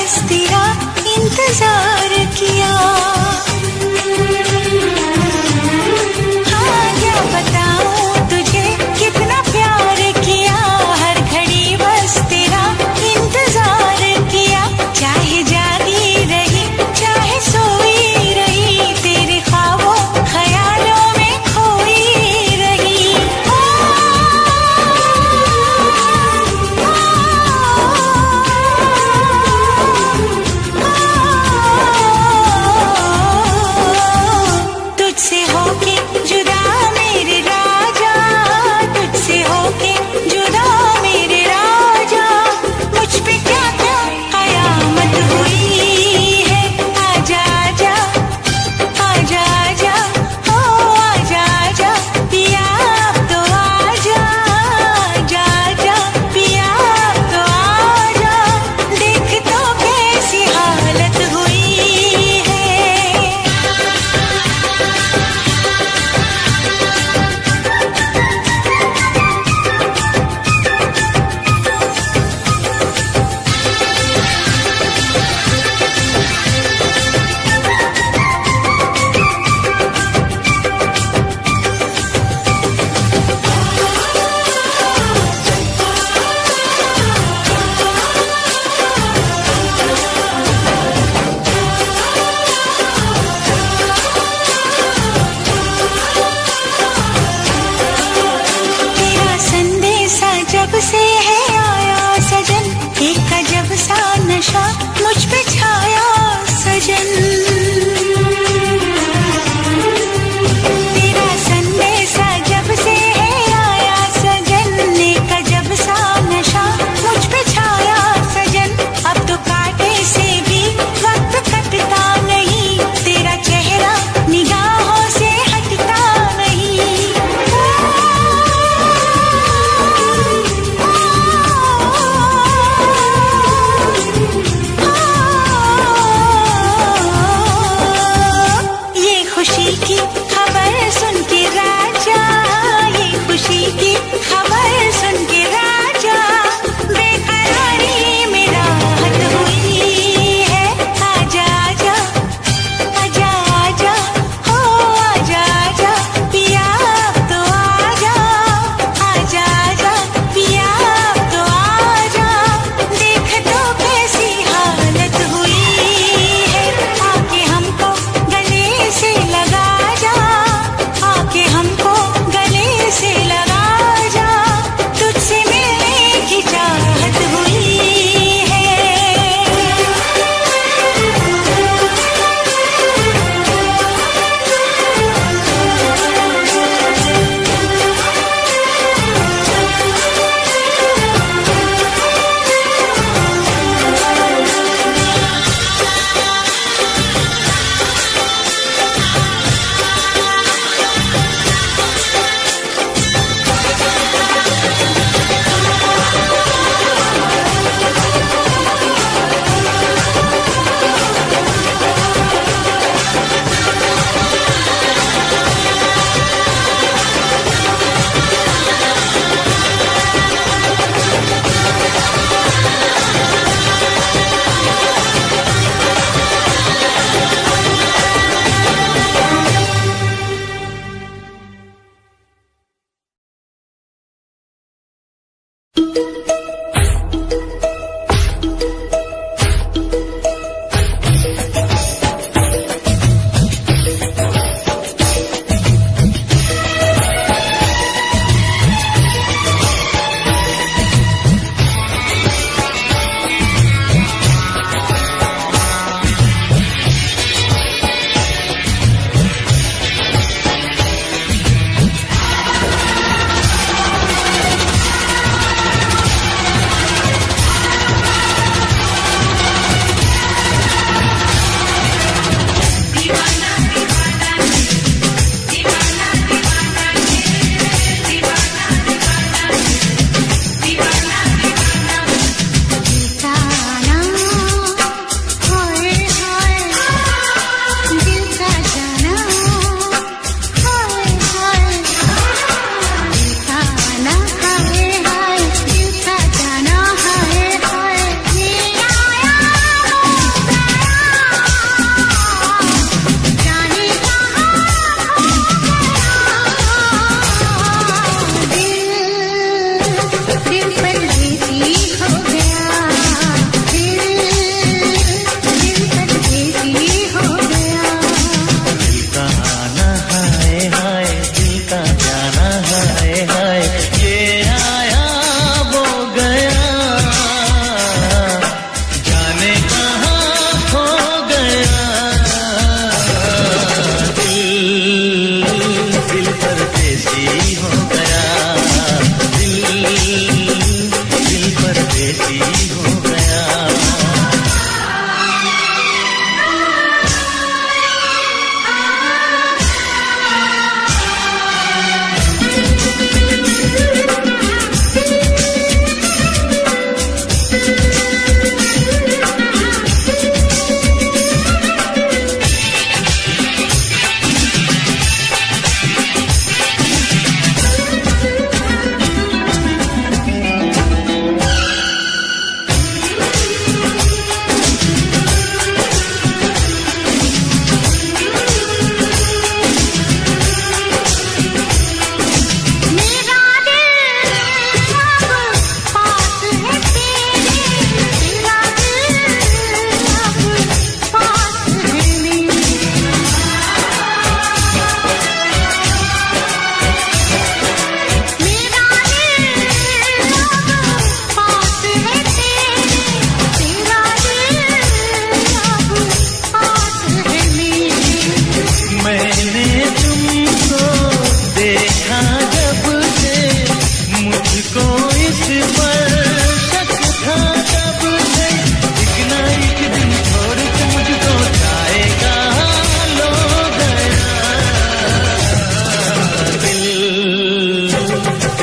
बस तेरा इंतजार किया। हाँ क्या बताऊं तुझे कितना प्यार किया, हर घड़ी बस तेरा इंतजार किया। चाहे जागी रही चाहे सोई रही, तेरे ख्वाबों ख्यालों में खोई रही। तुझसे होके जुदा मेरे राजा, तुझसे होके जुदा मेरे राजा, मुझ पे क्या क्या कयामत हुई है। आजा आजा आजा आजा ओ आजा आजा पिया अब तो आजा, आजा आजा पिया अब तो आजा, देख तो कैसी हालत हुई है। दिल परदेसी हो गया, दिल परदेसी हो गया। दिल का आना हाय हाय, दिल का जाना हाय हाय, ये आया वो गया, जाने कहाँ खो गया। दिल परदेसी हो गया, दिल परदेसी हो गया।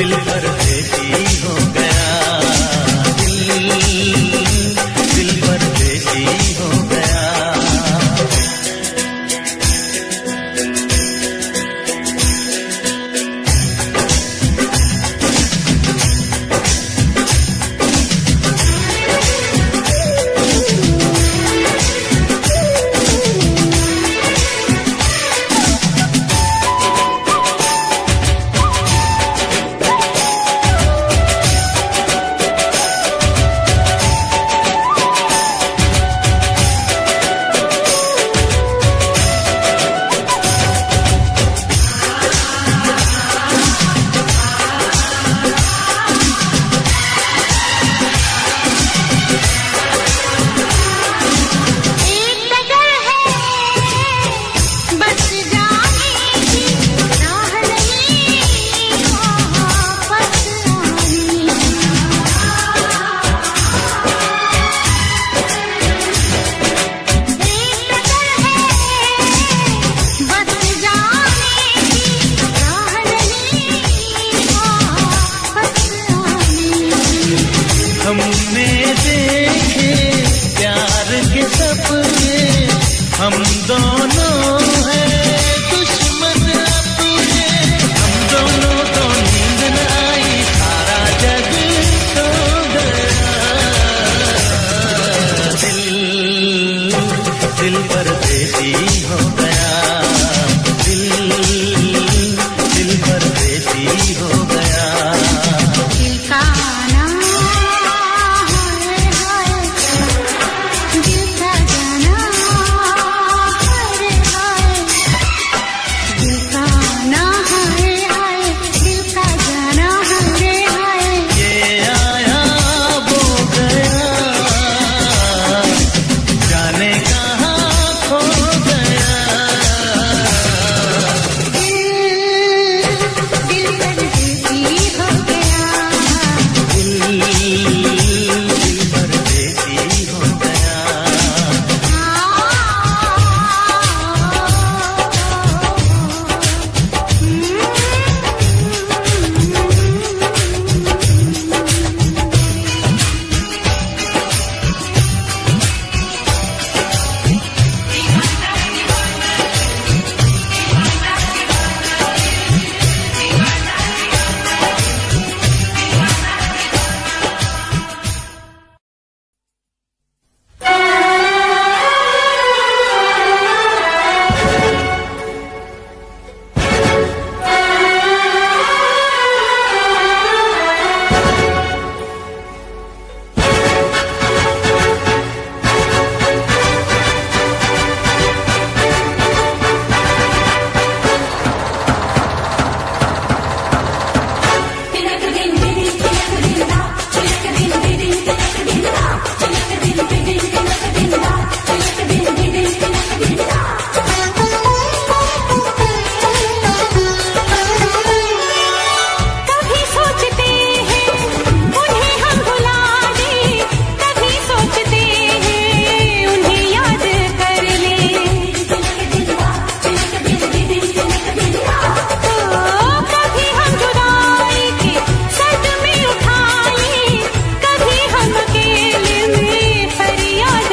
दिल परदेसी हो गया, दिल परदेसी हो गया। हमने देखे प्यार के सपने, हम दोनों हैं दुश्मन अपने। हम दोनों को नींद न आई, सारा जग सो गया। दिल परदेसी हो गया, दिल परदेसी हो गया। दिल का आना हाय हाय, दिल का जाना हाय हाय। कभी सोचते हैं उन्हें हम भुला दें, कभी सोचते हैं उन्हें याद कर लें। कभी हम जुदाई के सदमे उठा लें, कभी हम अकेले में फरियाद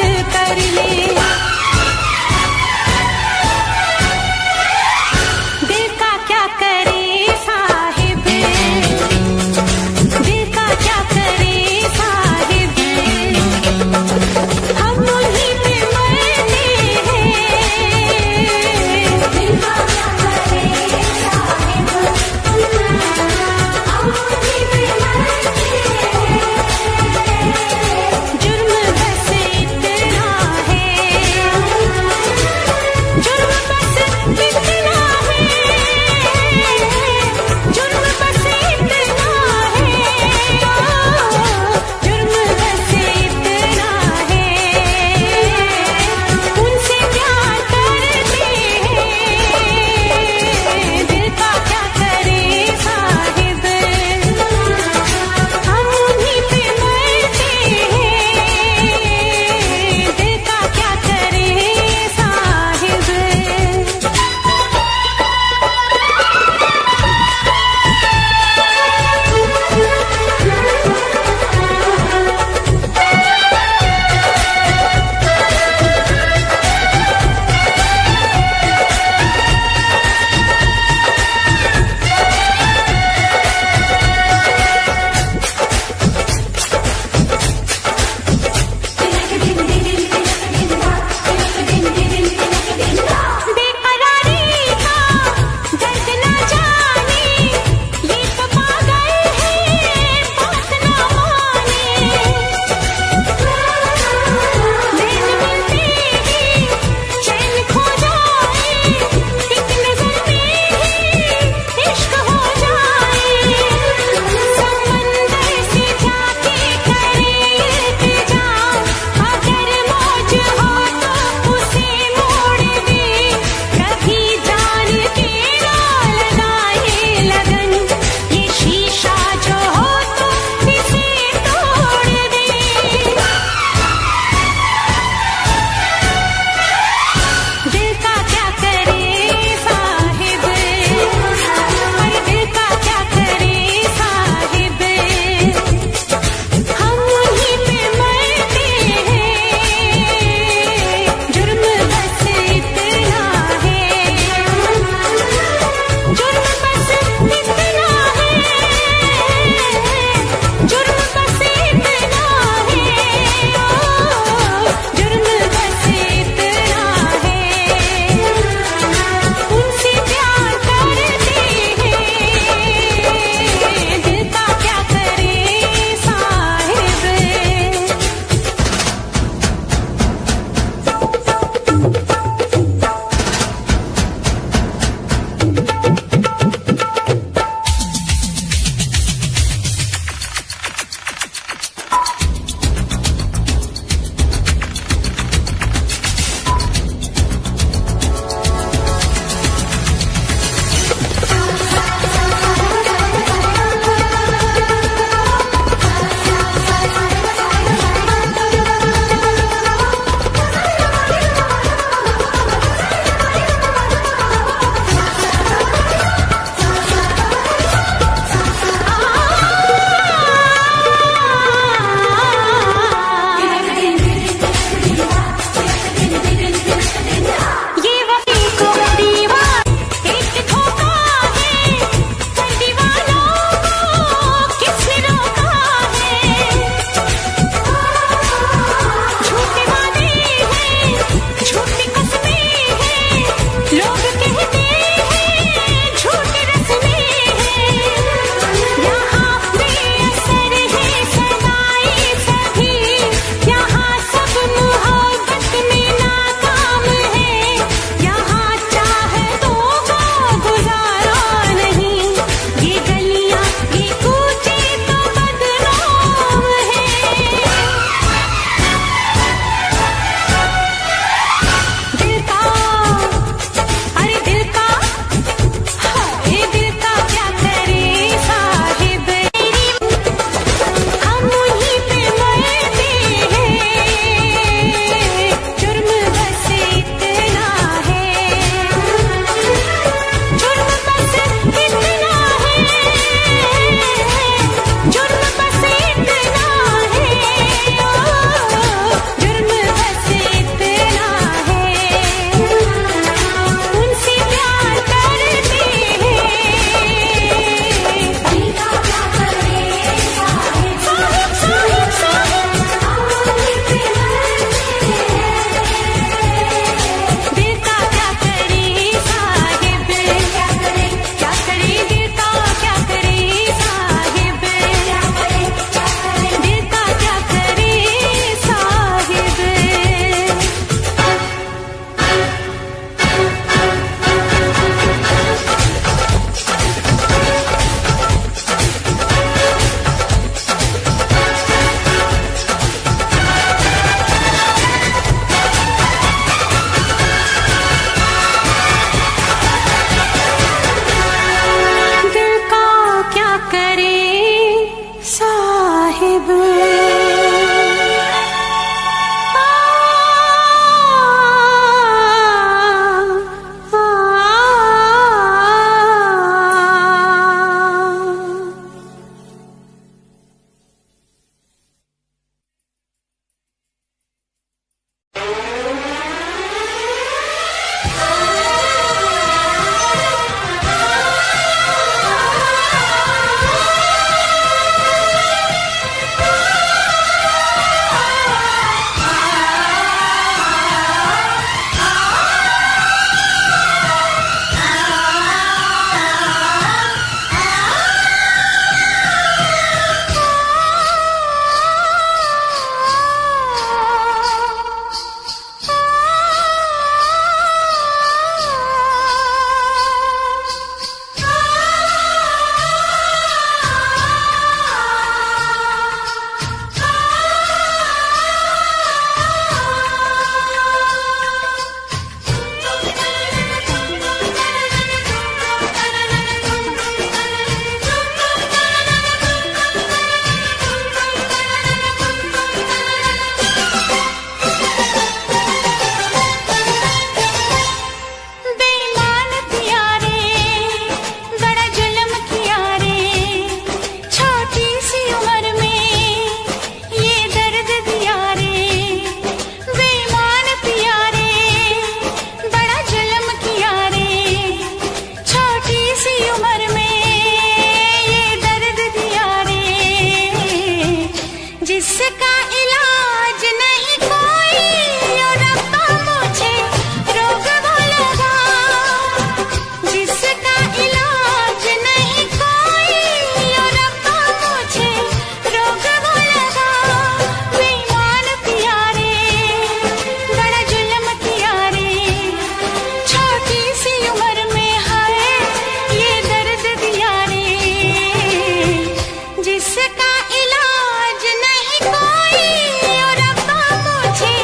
जिसका इलाज नहीं कोई और अब्बा मुझे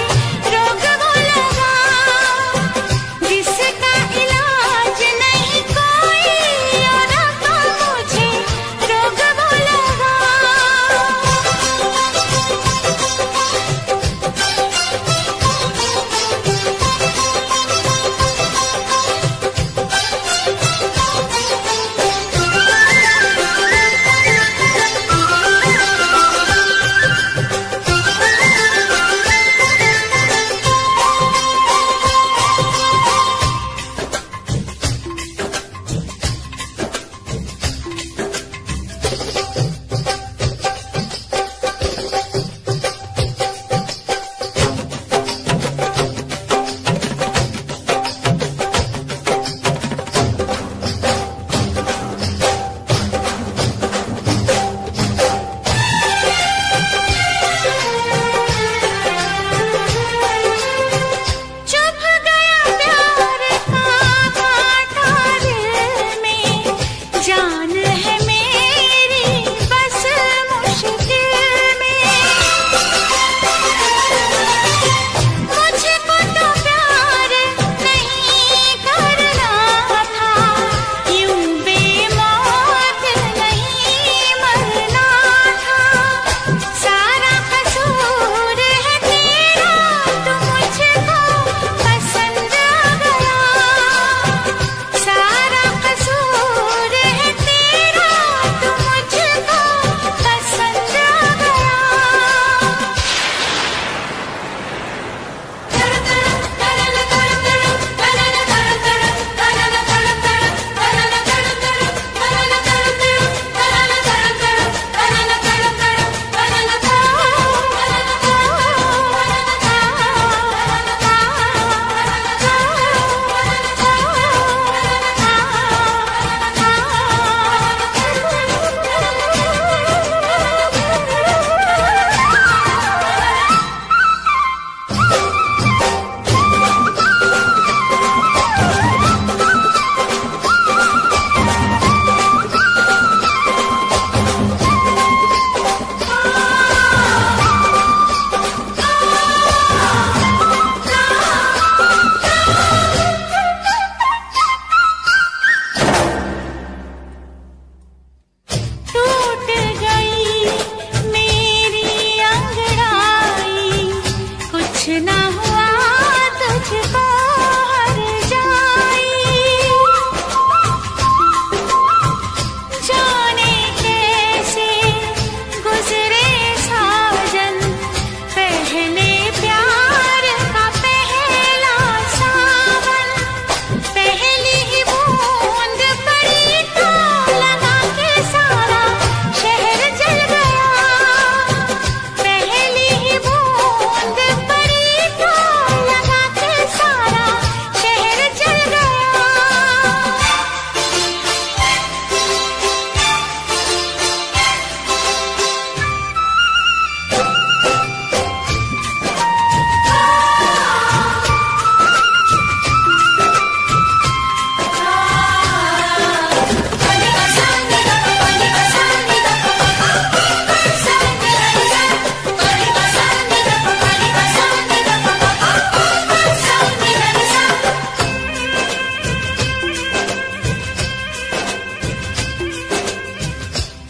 रोग वो लगा, जिसका इलाज नहीं कोई और अब्बा मुझे रोग वो लगा।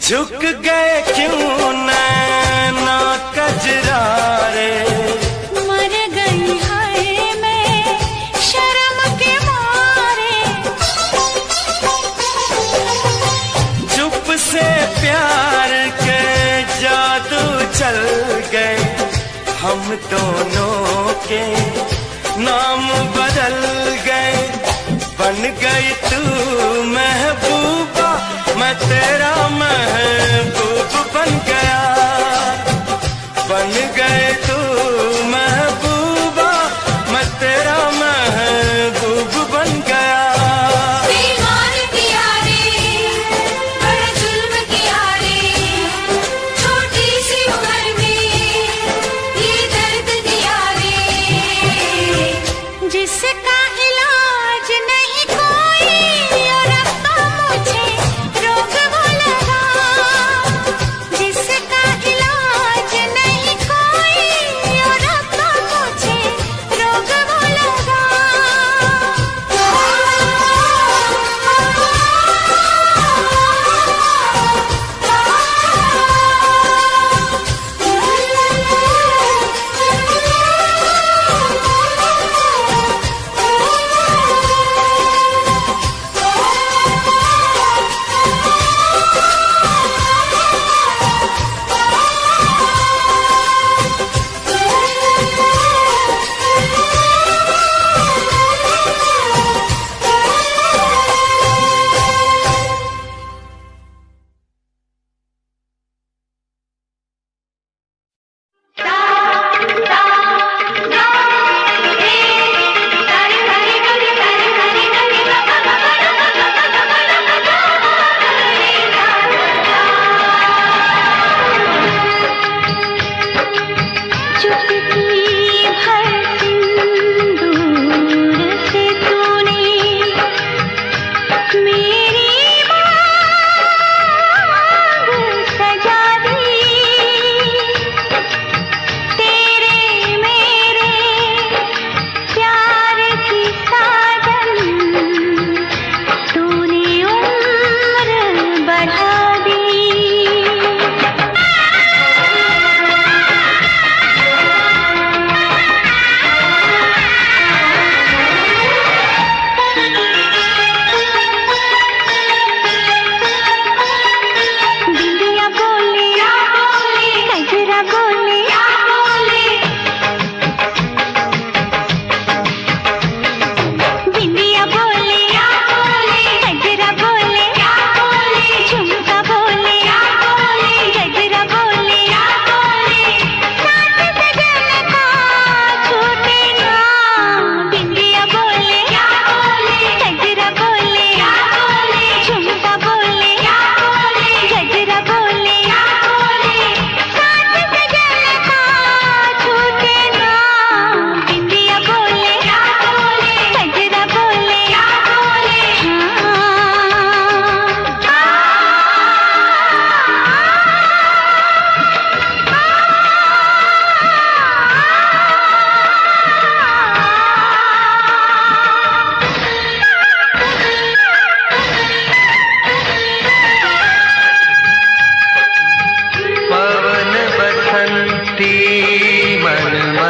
झुक गए क्यों नैना कजरारे, मर गई हाय मैं शर्म के मारे। चुप से प्यार के जादू चल गए, हम दोनों के नाम बदल गए। बन गई तू महबूबा, मैं तेरा महबूब बन गया। बन गए तू महबूबा, मैं तेरा महबूब बन गया। बेईमान किया रे, बड़ा जुल्म किया रे, छोटी सी उम्र में ये दर्द दिया रे। जिसका इलाज नहीं कोई और अब्बा मुझे रोग वो लगा,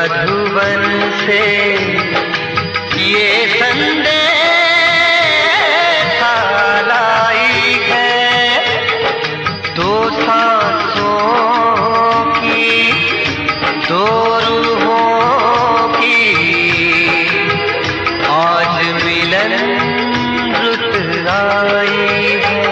मधुबन से ये संदेश लाई है, दो सांसों की दो रूहों की आज मिलन रुत आई है।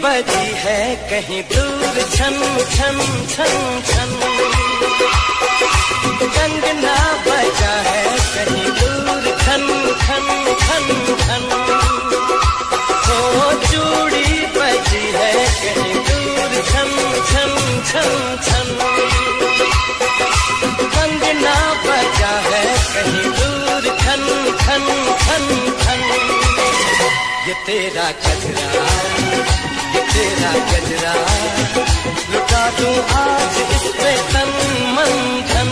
बजी है कहीं दूर छन छन छन छन, कंगना बजा है कहीं दूर खन खन खन खन, ओ चूड़ी बजी है कहीं दूर छन छन छन छन, कंगना बजा है कहीं दूर खन खन खन खन। ये तेरा गजरा, ये तेरा गजरा, लुटा दूं आज इस पे तन मन धन,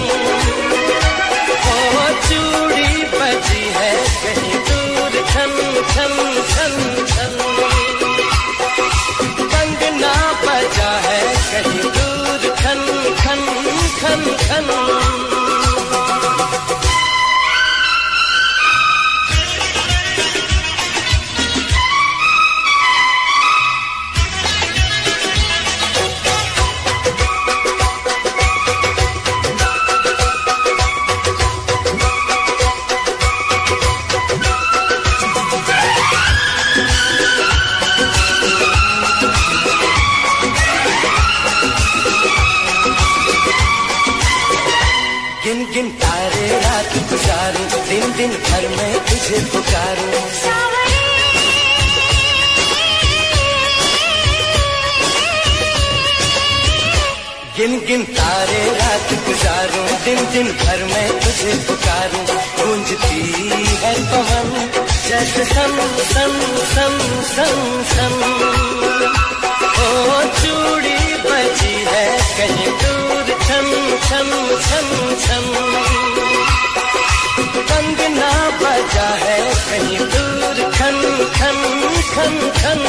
ओ चूड़ी बजी है कहीं दूर छन छन छन छन, कंगना बजा है कहीं दूर खन खन खन खन। गिन तारे रात गुजारूं, दिन दिन भर मैं तुझे पुकारूं। गिन गिन तारे रात गुजारूं, दिन दिन भर मैं तुझे पुकारूं। गूंजती है पवन जैसे सन सन सन सन सन। ओ चूड़ी बजी है कहीं दूर छन छन छन छन। कंगना बजा है कहीं दूर खन खन खन खन।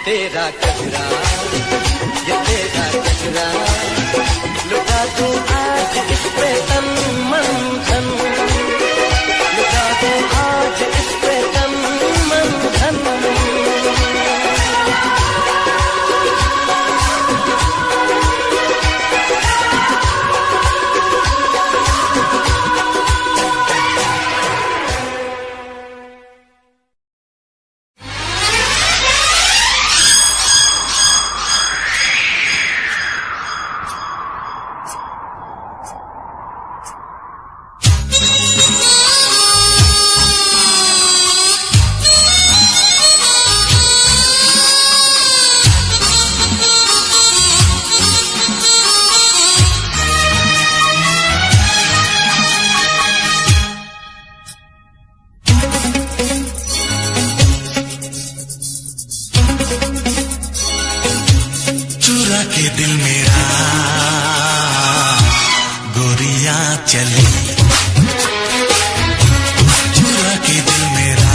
तेरा कचरा, ये तेरा कचरा, लुटा दूं आज इस पे तन मन धन। लुटा दूं आज इस पे तन मन धन। के दिल मेरा गोरिया चली, चुरा के दिल मेरा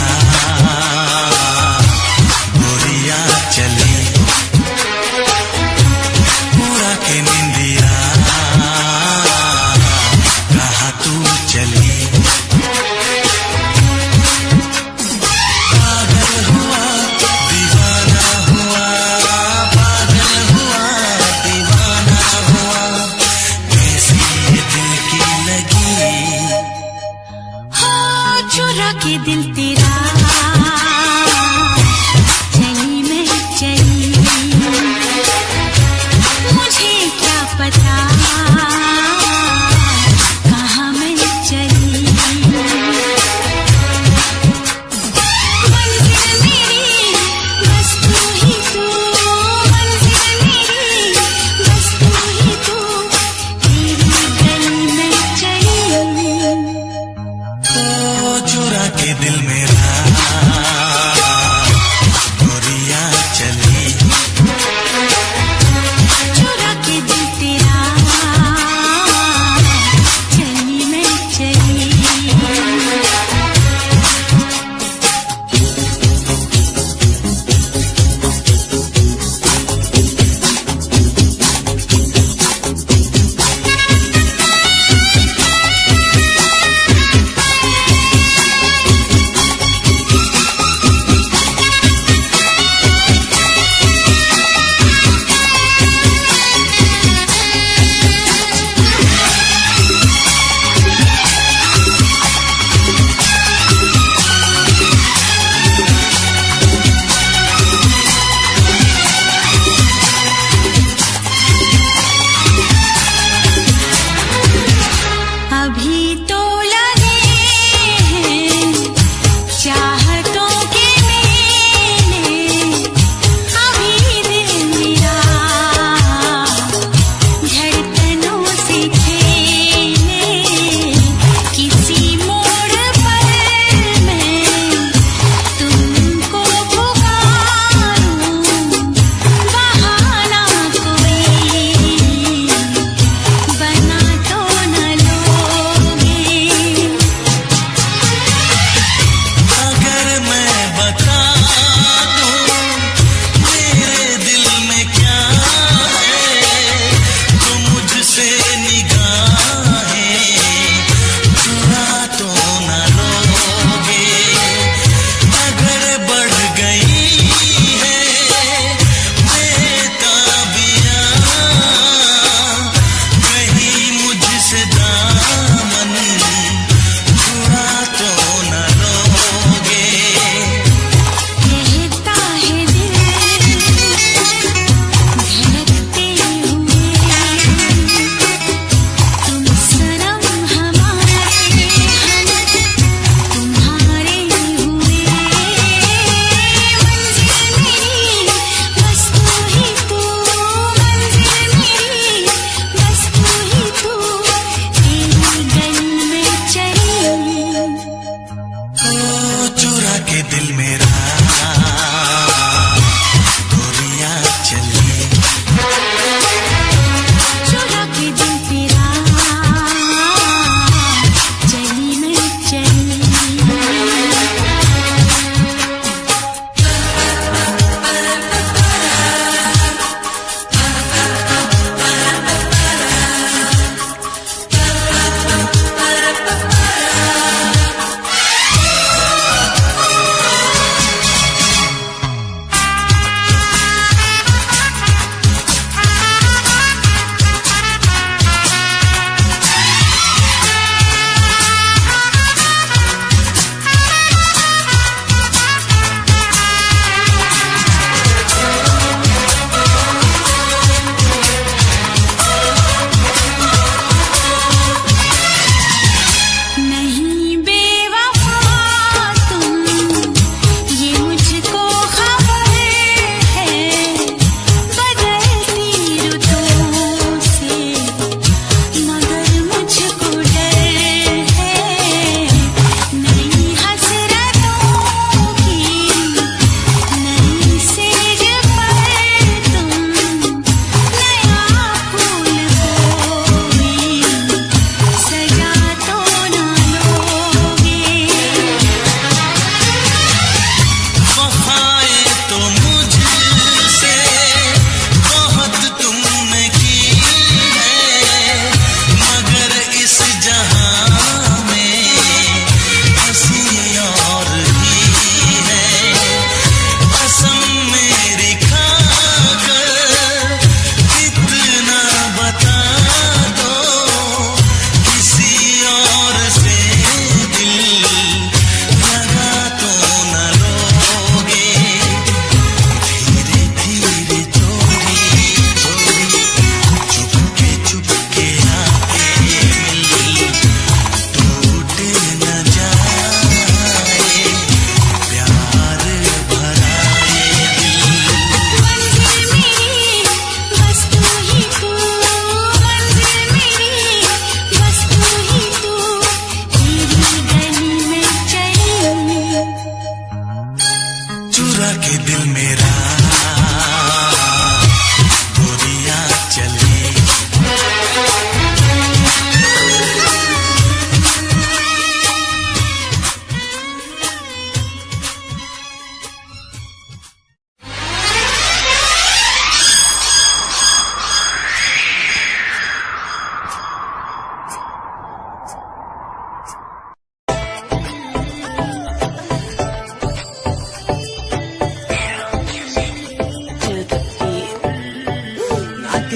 गोरिया चली। पूरा के निंदिया कहाँ तू चली। पागल हुआ दीवाना हुआ, पागल हुआ दीवाना हुआ, कैसी ये दिल की लगी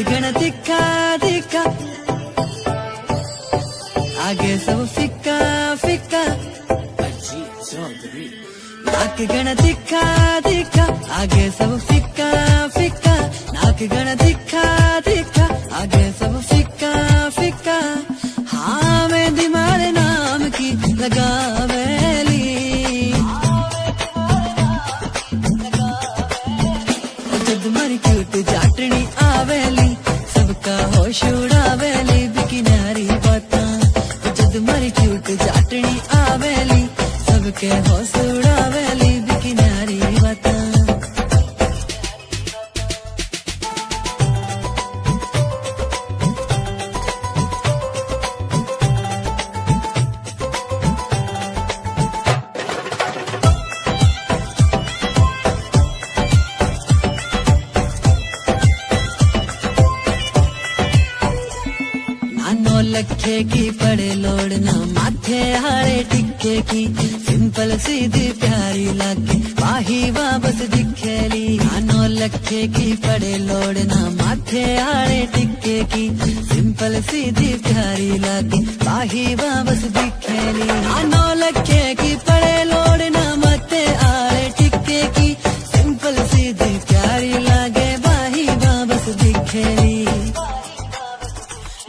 गण दिखा दिखा, आगे सब फिक्का फिक्का, नाक गण दिखा दिखा, आगे सब फिक्का फिक्का, नाक गण दिखा दिखा, आगे सब फिक्का फिक्का। हाँ मैं दिमाग नाम की लगा वैली, जद मर क्यूट जाटनी आवेली, सबका होश उड़ावेली, बिकिनारी बातां। जद मर क्यूट जाटनी आवेली, सबके होश उड़ावेली, बिकिनारी बातां। नौ लखे की पड़े लोड़ ना माथे हारे टिक्के की, सिंपल सीधी प्यारी लागे वाही वापस दिखेली। 9 लखे की पड़े लोड़ ना माथे हारे टिक्के की, सिंपल सीधी प्यारी लागे वाही वापस दिखेली। 9 लखे की पड़े लोड़ ना माथे हारे टिक्के की, सिंपल सीधी प्यारी लागे वाही वापस दिखेली।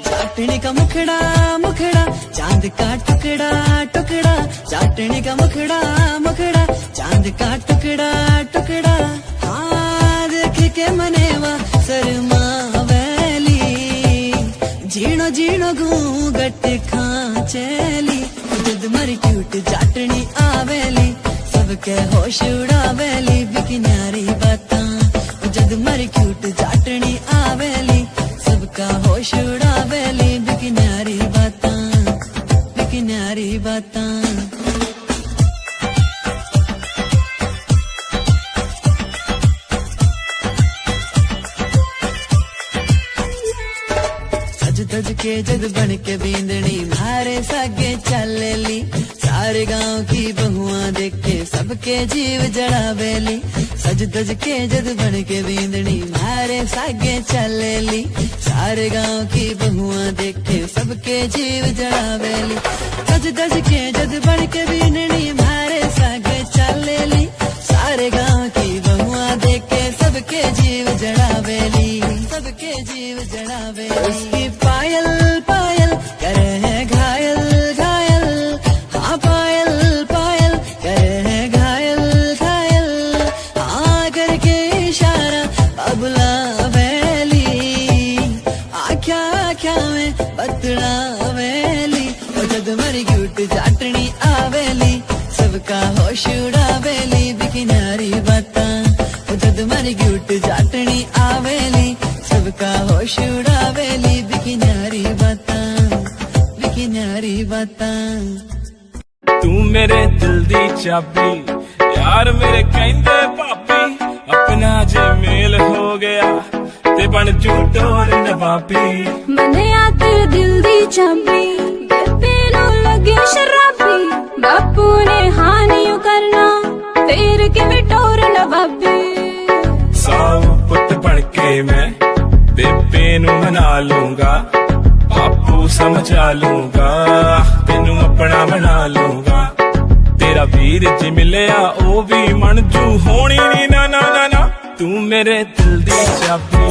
चाटनी का मुखड़ा मुखड़ा, चांद का टुकड़ा टुकड़ा, चाटनी का मुखड़ा मुखड़ा, चांद का टुकड़ा टुकड़ा। हाँ देख के मनेवा शर्मा वैली, जीणो जीणो घूंघट खांचेली, जद मर क्यूट चाटनी आवेली, सबके होश उड़ावेली, बिकिनारी बातां। जद मर क्यूट चाटनी आवेली, सबका होश उड़ावेली, बिकिनारी बातां, बिकिनारी बातां। सज धज के जद बन के बींदनी, मारे सागे चलेली, सारे गांव की बहुआं देखे सबके जीव जड़ावेली। सज धज के जद बन के बींदनी, मारे सागे चलेली, सारे गांव की बहुआं देखे सबके जीव जड़ावेली। सज धज के जद बन के बींदनी, मारे सागे चलेली, सारे गांव की बहुआं देखे सबके जीव जड़ावेली, सबके जीव जड़ावेली। उसकी पायल पायल करे है घायल घायल, हाँ पायल पायल करे है घायल घायल, हाँ करके इशारा बबुला वैली, आख्या आख्या में बतड़ा वैली। जद मर क्यूट जाटनी आवेली, सबका होश उड़ावेली, बिकिनारी बातां। जद मर क्यूट जाटनी आवेली, सबका होश उड़ावेली, बिकिनारी बातां, बिकिनारी बातां। तू मेरे दिल दी चाबी, यार मेरे कहंदे भाभी, अपना जे मेल हो गया ते बन जू डोर नवाबी। मनिया तेरे दिल दी चाबी, बेबे नू लगे शराबी, बापू ने हानि करना, फिर किवें टोर नवाबी। साऊ पुत बन के मैं बेबे नू मना लूंगा, बापू समझा लूंगा, तेनू अपना बना लूंगा। तेरा वीर जी मिलिया ओ भी मनजू होनी नी, ना ना ना ना। तू मेरे दिल दी चाबी,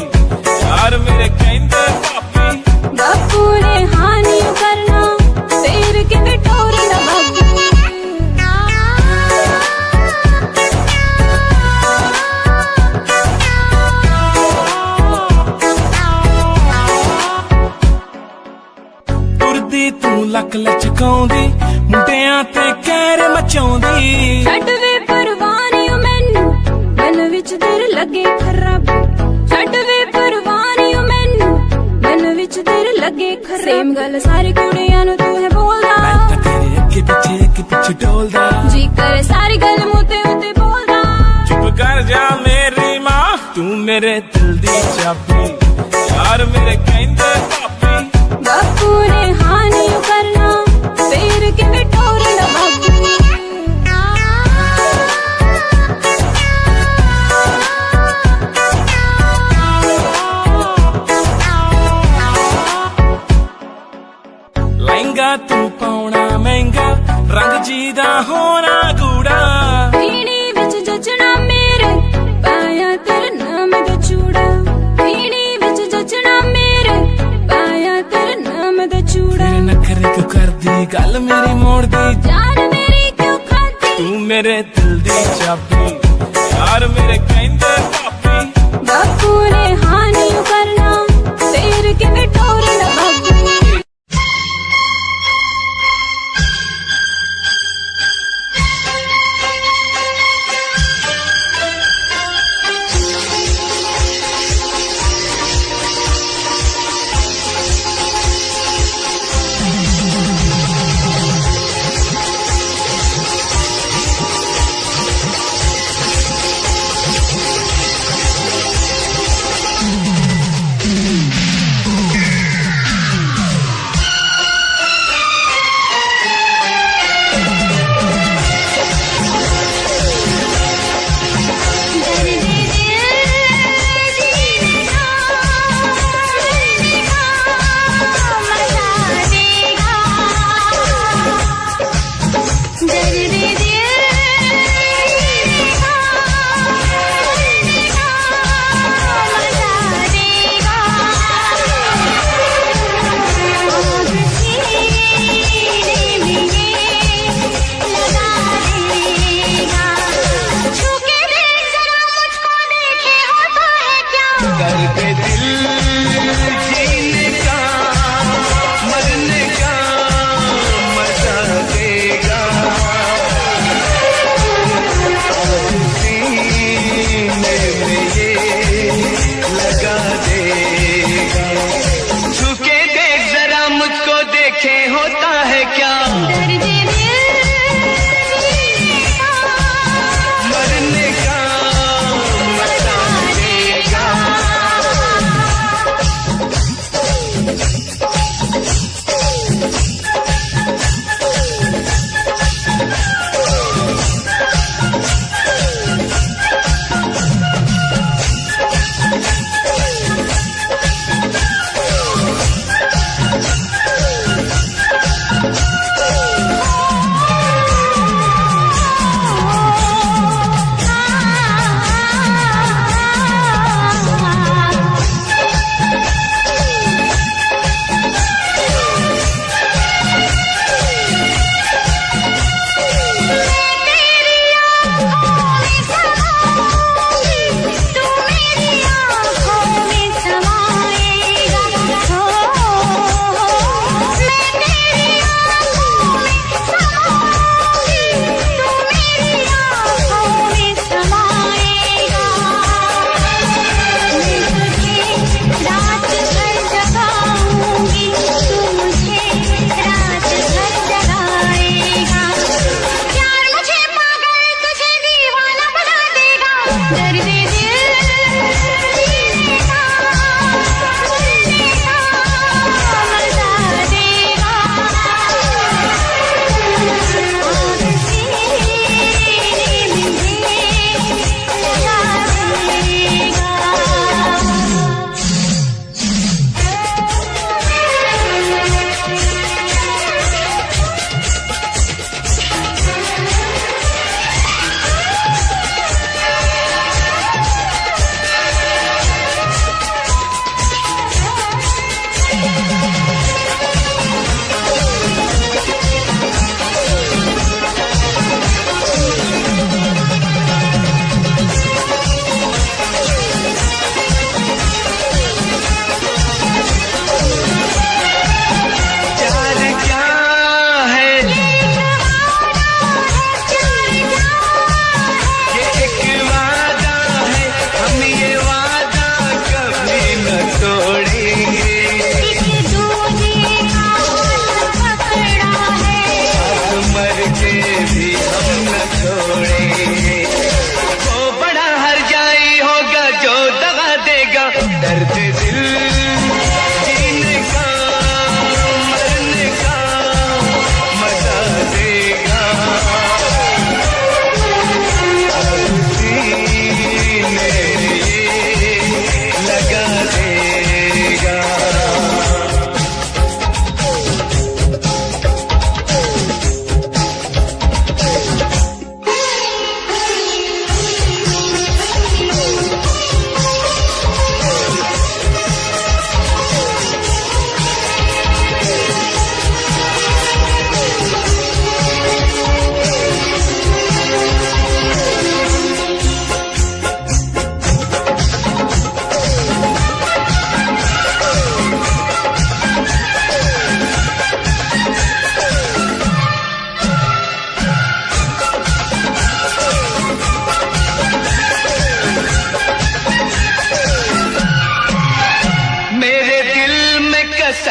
यार मेरे कहंदे भाभी, बापू ने हानि करना, फिर किवें टोर नवाबी। तुरदी तू लक लचकाउंदी, मुंडियां ते कहर मचाउंदी। छड्ड वे परवानी मैनू, मन विच तेरे लगे खराबी। छड्ड वे परवानी मैनू, मन विच तेरे लगे खराबी। सेम गल सारी कुड़ियां नू तू है बोलदा, मैं तां तेरे अगे पिछे डोलदा, जी करे सारी गल मुंह ते उत्ते बोलदा। चुप कर जा मेरी मां, तू मेरे दिल दी चाबी, यार मेरे कहंदे भाभी, बापू ने हानि करना, फिर किवें टोर नवाबी। तू पाउना महंगा रंग जी दा होना कूड़ा पीनी विच जचना मेरे पाया तेरे नाम दा चूड़ा पीनी विच जचना मेरे पाया तेरे नाम दा चूड़ा तेरे नखरे क्यों करदी गल मेरी मोड़ दी जान मेरी क्यों खाती तू मेरे दिल दी चाबी यार मेरे कहंदे पापी बापू ने हानि करना तेरे किवें टोरना बाबू करके दिल जीने का मरने का मजा देगा सीने में ये लगा देगा छूके देख जरा मुझको देखे होता है क्या मरने का मजा देगा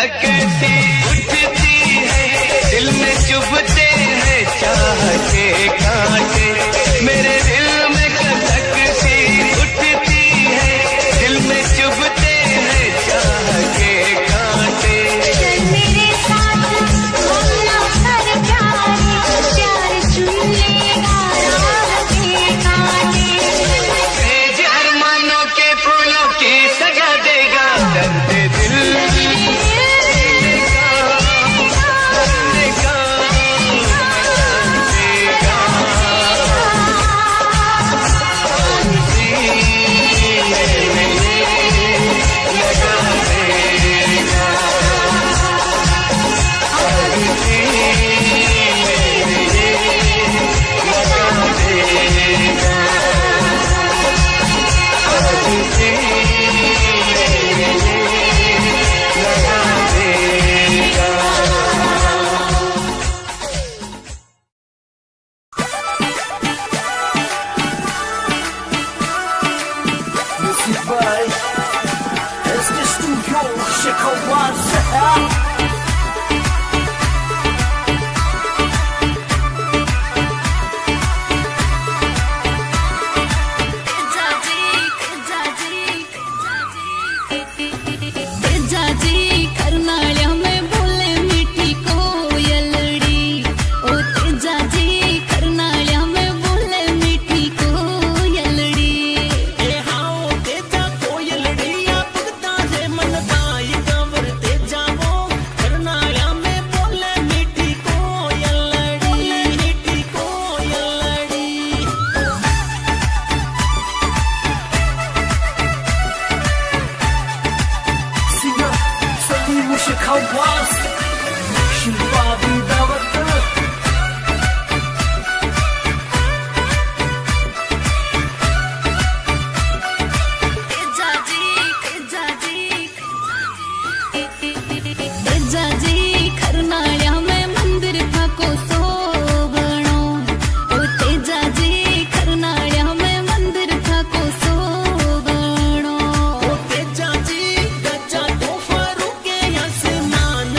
कसकती उठती है, दिल में चुभते हैं चाह के कांटे, मेरे दिल में कसकती उठती है, दिल में चुभते हैं चाह के कांटे। चल मेरे साथ बोलना कर प्यारे, प्यार चुन लेगा राह के कांटे। तेज अरमानों के फूलों की सजा देगा, दर्द दिल मान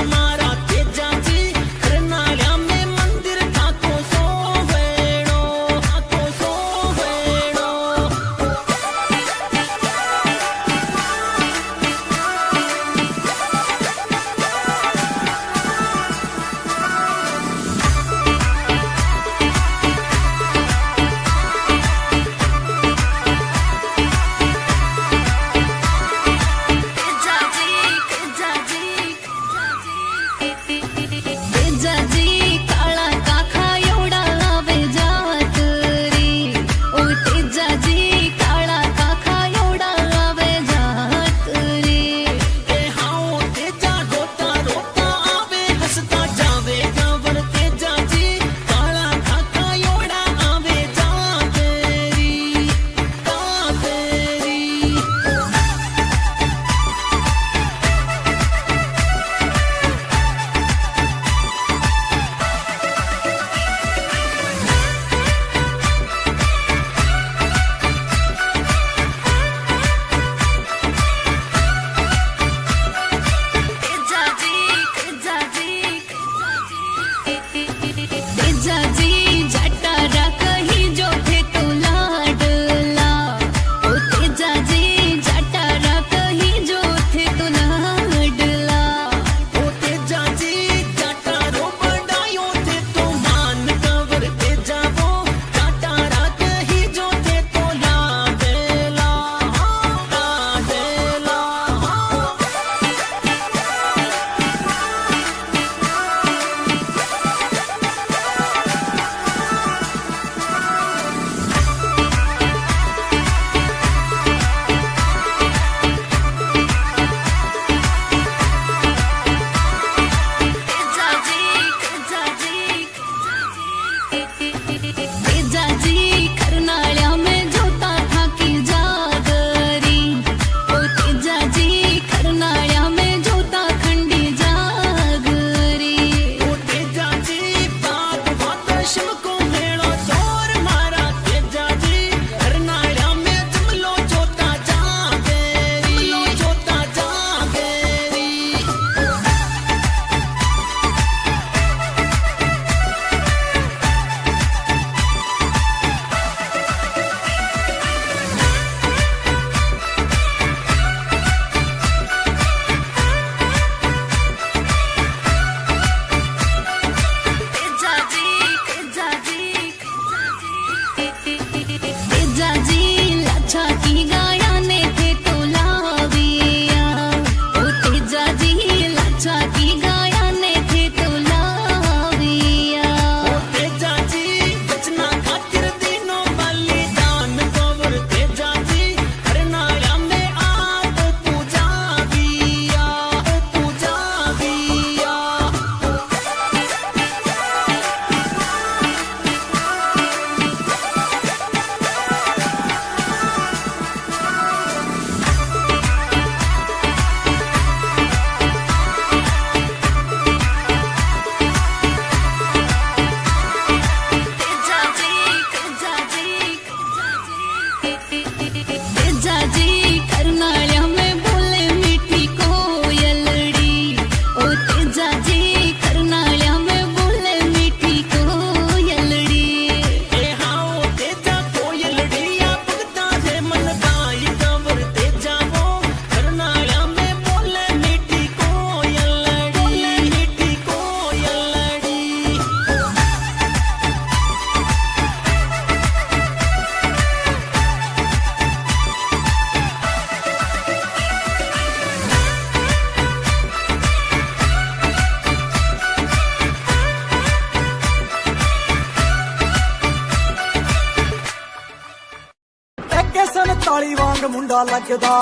मुंडा लगदा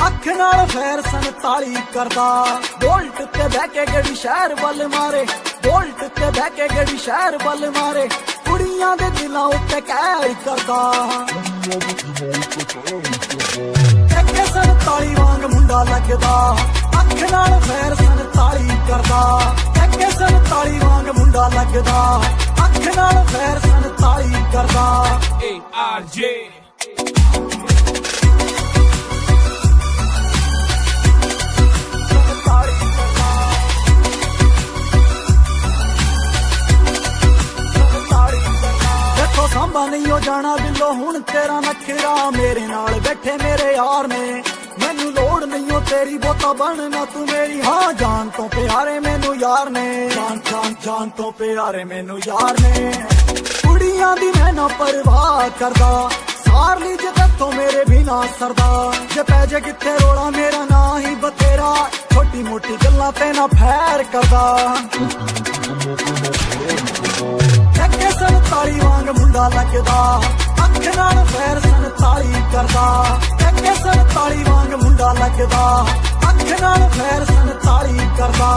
अख नाल फैर 47 करदा बोल्ट ते बह के गड़ी शहर वल मारे बोल्ट ते बह के गड़ी शहर वल मारे कुड़ियां दे दिलां उत्ते कहर करदा एके 47 वांग मुंडा लगदा अख नाल फैर 47 करदा एके 47 वांग मुंडा लगदा अख नाल फैर 47 करदा ARJ सांबा नहीं हो जाना दिलो हुण तेरा नखरा मेरे नाल बैठे मेरे यार ने मैनू लोड़ नहीं हो तेरी बोता बनना तू मेरी हाँ जान तो प्यारे मैनू यार ने जान जान जान तो प्यारे मैनू यार ने कुड़ियां दी मैं ना परवाह करदा सार ली जे तत्थों मेरे भी ना सरदा जे पै जे किथे रोला मेरा ना ही बतेरा छोटी मोटी गल्लां ते ना फैर करदा एके 47 वांग मुंडा लगदा अख नाल फैर 47 करदा एके 47 वांग मुंडा लगदा अख नाल फैर 47 करदा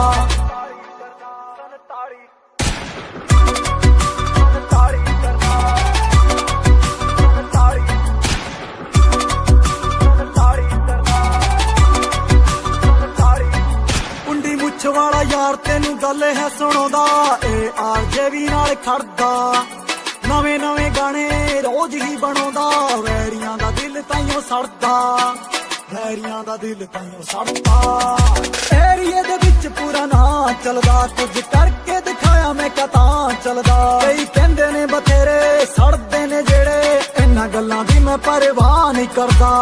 कुंडी मुछ वाला यार तेनू गल है सुणोदा ARJ भी नाल खड़दा नवे नवे गाने रोज ही बनोदा वैरियां दा दिल ताइयों सड़दा वैरियां दा दिल ताइयों सड़दा एरिए दे विच पूरा ना चलदा कुछ करके दिखाया मैं कता चलदा कई कहंदे ने बथेरे सड़दे ने जेड़े इन्हां गल्लां दी मैं परवाह नहीं करदा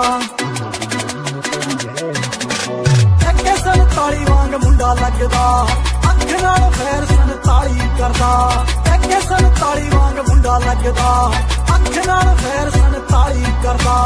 एके 47 वांग मुंडा लगदा अख नाल फैर 47 करदा एके 47 वांग मुंडा लगदा अख नाल फैर 47 करदा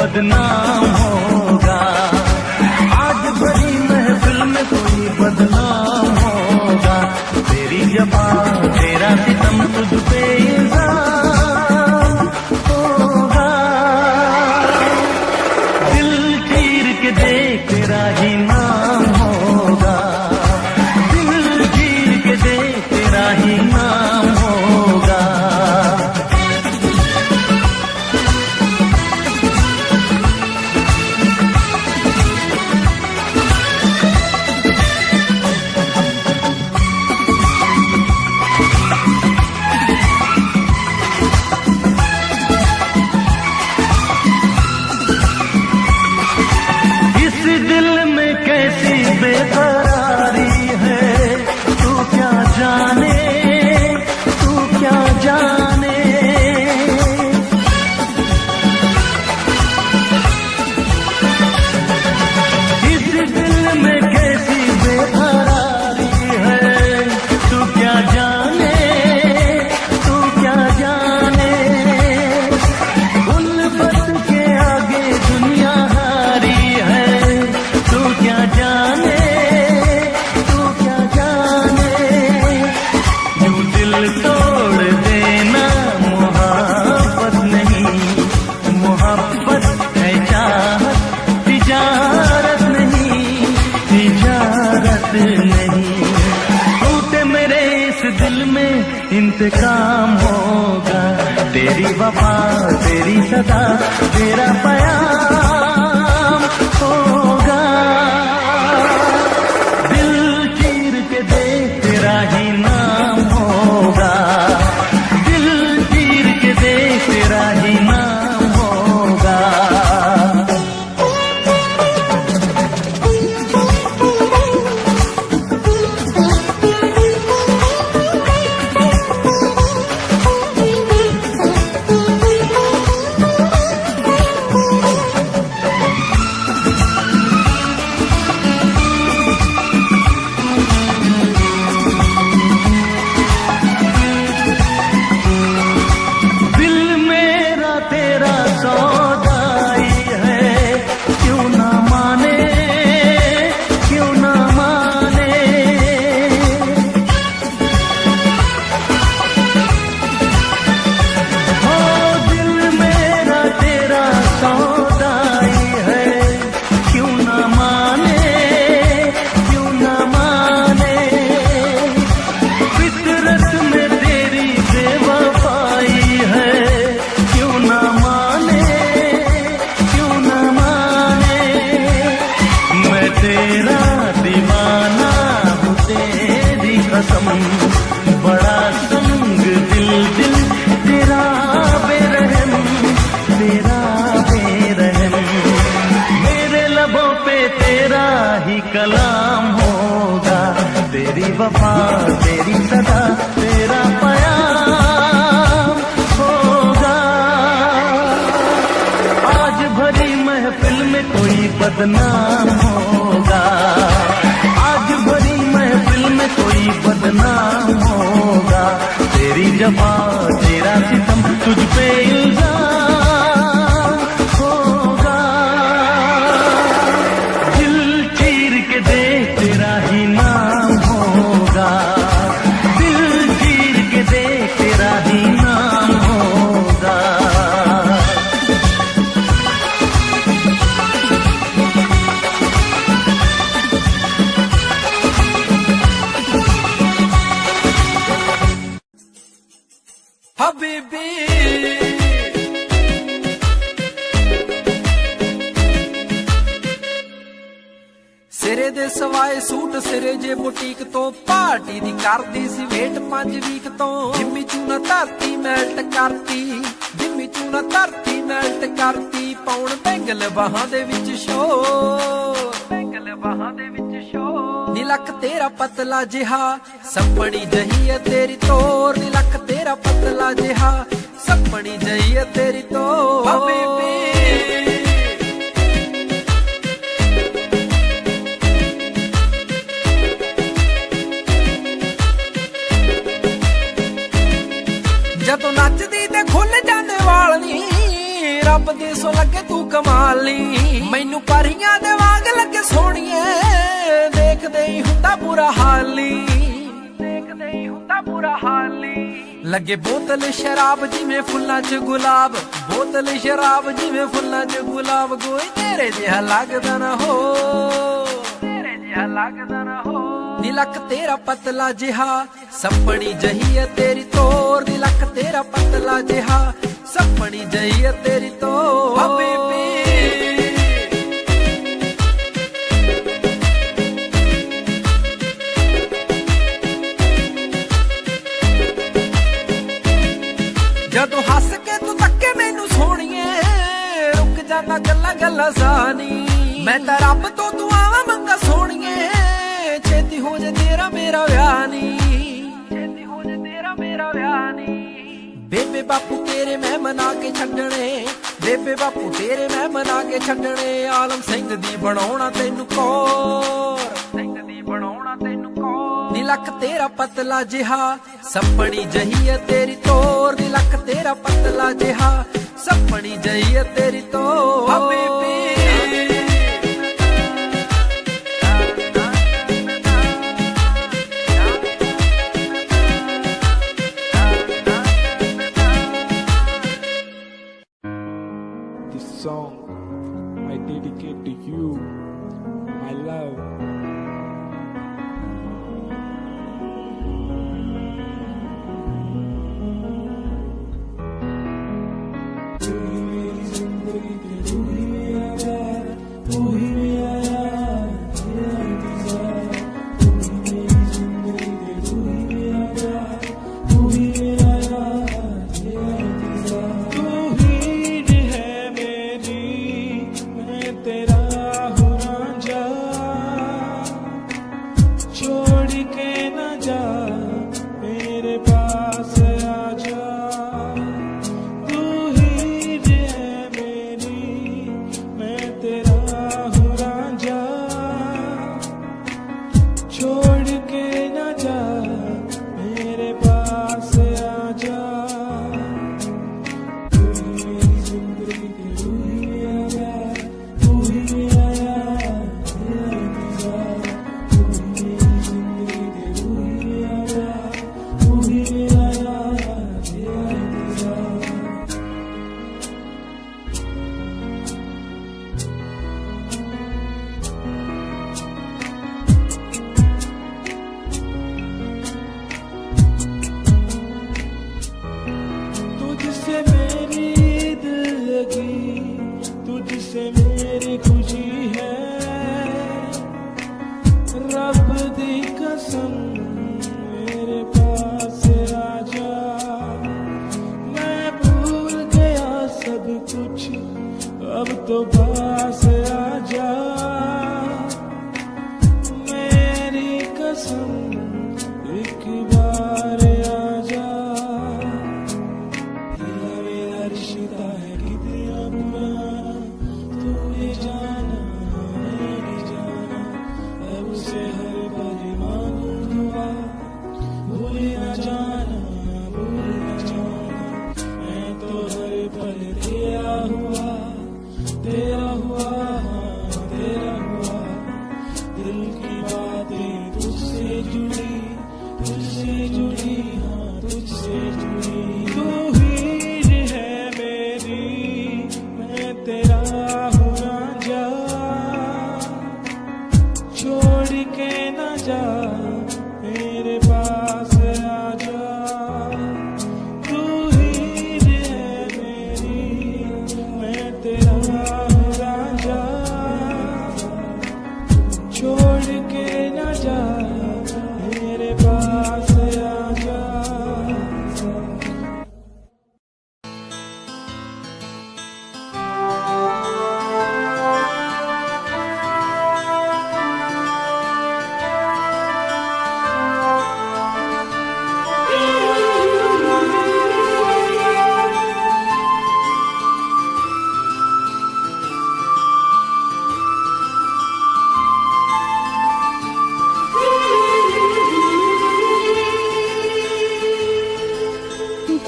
बदनाम होगा आज भरी महफिल में कोई बदनाम होगा तेरी जफा तेरा सितम तुझ पे इल्जाम होगा दिल चीर के देख तेरा ही नाम होगा दिल चीर के देख तेरा ही नाम होगा इंतकाम होगा तेरी वफा तेरी सदा तेरा प्याम होगा दिल चीर के देख तेरा ही पे इल्जाम होगा। दिल चीर के देख तेरा ही नाम होगा, दिल चीर के देख तेरा ही नाम होगा। हबीबी ਸਿਰੇ ਦੇ ਸਵਾਏ ਸੂਟ ਸਿਰੇ ਜੇ ਬੁਟੀਕ ਤੋਂ ਪਾਰਟੀ ਦੀ ਕਰਦੀ ਸੀ ਵੇਟ 5 ਵੀਕ ਤੋਂ ਜਿੰਮੀ ਚੂਨਾ ਧਰਤੀ ਮੈਲਟ ਕਰਤੀ, ਜਿੰਮੀ ਚੂਨਾ ਧਰਤੀ ਮੈਲਟ ਕਰਤੀ ਪਾਉਣ ਬੈਂਗਲ ਬਾਹਾਂ ਦੇ ਵਿੱਚ ਸ਼ੋਰ, ਬੈਂਗਲ ਬਾਹਾਂ ਦੇ ਵਿੱਚ ਸ਼ੋਰ ਨੀ ਲੱਕ ਤੇਰਾ ਪਤਲਾ ਜਿਹਾ ਸੱਪਣੀ ਜਹੀ ਹੈ ਤੇਰੀ ਤੋਰ, ਨੀ ਲੱਕ ਤੇਰਾ ਪਤਲਾ ਜਿਹਾ ਸੱਪਣੀ ਜਹੀ ਹੈ ਤੇਰੀ ਤੋਰ। ਹਬੀਬੀ ਜਦੋਂ ਨੱਚਦੀ ਤੇ ਖੁੱਲ ਜਾਂਦੇ ਵਾਲ ਨੀ, ਰੱਬ ਦੇ ਸੋ ਲੱਗੇ ਤੂੰ ਕਮਾਲ ਨੀ, ਮੈਨੂੰ ਪਰੀਆਂ ਦੇ ਵਾਂਗ ਲੱਗੇ ਸੋਹਣੀਏ, ਦੇਖਦੇ ਹੀ ਹੁੰਦਾ ਬੁਰਾ ਹਾਲ ਨੀ, ਦੇਖਦੇ ਹੀ ਹੁੰਦਾ ਬੁਰਾ ਹਾਲ ਨੀ। ਲੱਗੇ ਬੋਤਲ ਸ਼ਰਾਬ ਜਿਵੇਂ ਫੁੱਲਾਂ 'ਚ ਗੁਲਾਬ, ਬੋਤਲ ਸ਼ਰਾਬ ਜਿਵੇਂ ਫੁੱਲਾਂ 'ਚ ਗੁਲਾਬ, ਕੋਈ ਤੇਰੇ ਜਿਹਾ ਲੱਗਦਾ ਨਾ ਹੋ, ਤੇਰੇ ਜਿਹਾ ਲੱਗਦਾ ਨਾ ਹੋ ਨੀ ਲੱਕ ਤੇਰਾ ਪਤਲਾ ਜਿਹਾ ਸੱਪਣੀ ਜਹੀ ਹੈ ਤੇਰੀ ਤੋਰ, ਨੀ ਲੱਕ ਤੇਰਾ ਪਤਲਾ ਜਿਹਾ ਸੱਪਣੀ ਜਹੀ ਹੈ ਤੇਰੀ ਤੋਰ। ਹਬੀਬੀ ਜਦੋਂ ਹੱਸ ਕੇ ਤੂੰ ਤੱਕੇ ਮੈਨੂੰ ਸੋਹਣੀਏ, ਰੁਕ ਜਾਂਦਾ ਗੱਲਾਂ ਗੱਲਾਂ ਸਾਨੀ, ਮੈਂ ਤਾਂ ਰੱਬ ਤੋਂ ਦੁਆਵਾਂ ਮੰਗਾ ਸੋਹਣੀਏ, ਛੇਤੀ ਹੋ ਜੇ ਤੇਰਾ ਮੇਰਾ ਵਿਆਹ ਨੀ, ਛੇਤੀ ਹੋ ਜੇ ਤੇਰਾ ਮੇਰਾ ਵਿਆਹ ਨੀ। ਬੇਬੇ ਬਾਪੂ ਤੇਰੇ ਮੈਂ ਮਨਾ ਕੇ ਛੱਡਣੇ, ਬੇਬੇ ਬਾਪੂ ਤੇਰੇ ਮੈਂ ਮਨਾ ਕੇ ਛੱਡਣੇ, ਆਲਮ ਸਿੰਘ ਦੀ ਬਣਾਉਣਾ ਤੈਨੂੰ ਕੌਰ, ਸਿੰਘ ਦੀ ਬਣਾਉਣਾ ਤੈਨੂੰ ਕੌਰ ਨੀ ਲੱਕ ਤੇਰਾ ਪਤਲਾ ਜਿਹਾ ਸੱਪਣੀ ਜਹੀ ਹੈ ਤੇਰੀ ਤੋਰ, ਨੀ ਲੱਕ ਤੇਰਾ ਪਤਲਾ ਜਿਹਾ ਸੱਪਣੀ ਜਹੀ ਹੈ ਤੇਰੀ ਤੋਰ। ਹਬੀਬੀ Song I dedicate to you, my love. तू ही है मेरी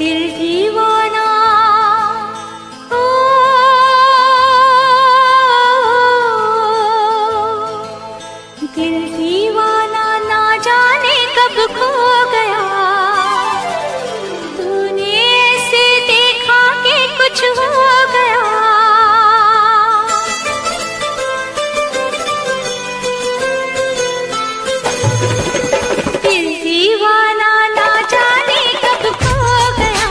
दिल दीवाना ओ, दिल दीवाना ना जाने कब खो गया, तूने ऐसे देखा कि कुछ हो गया। दिल दीवाना ना जाने कब खो गया,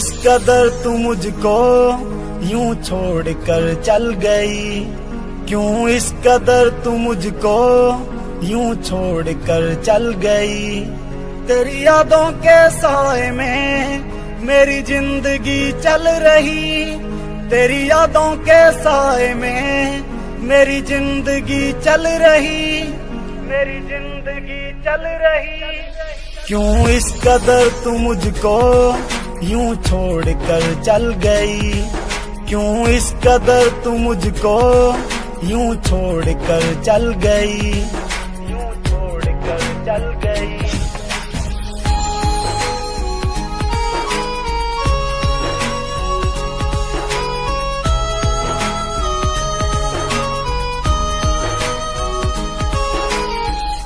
इस कदर तू मुझको यूं छोड़ कर चल गई, क्यों इस कदर तू मुझको यूं छोड़ कर चल गई। तेरी यादों के साए में मेरी जिंदगी चल रही, तेरी यादों के साए में मेरी जिंदगी चल रही, मेरी जिंदगी चल रही। क्यों इस कदर तू मुझको यूं छोड़ कर चल गई, क्यों इस कदर तू मुझको यूं छोड़ कर चल गई, यूं छोड़ कर चल गई।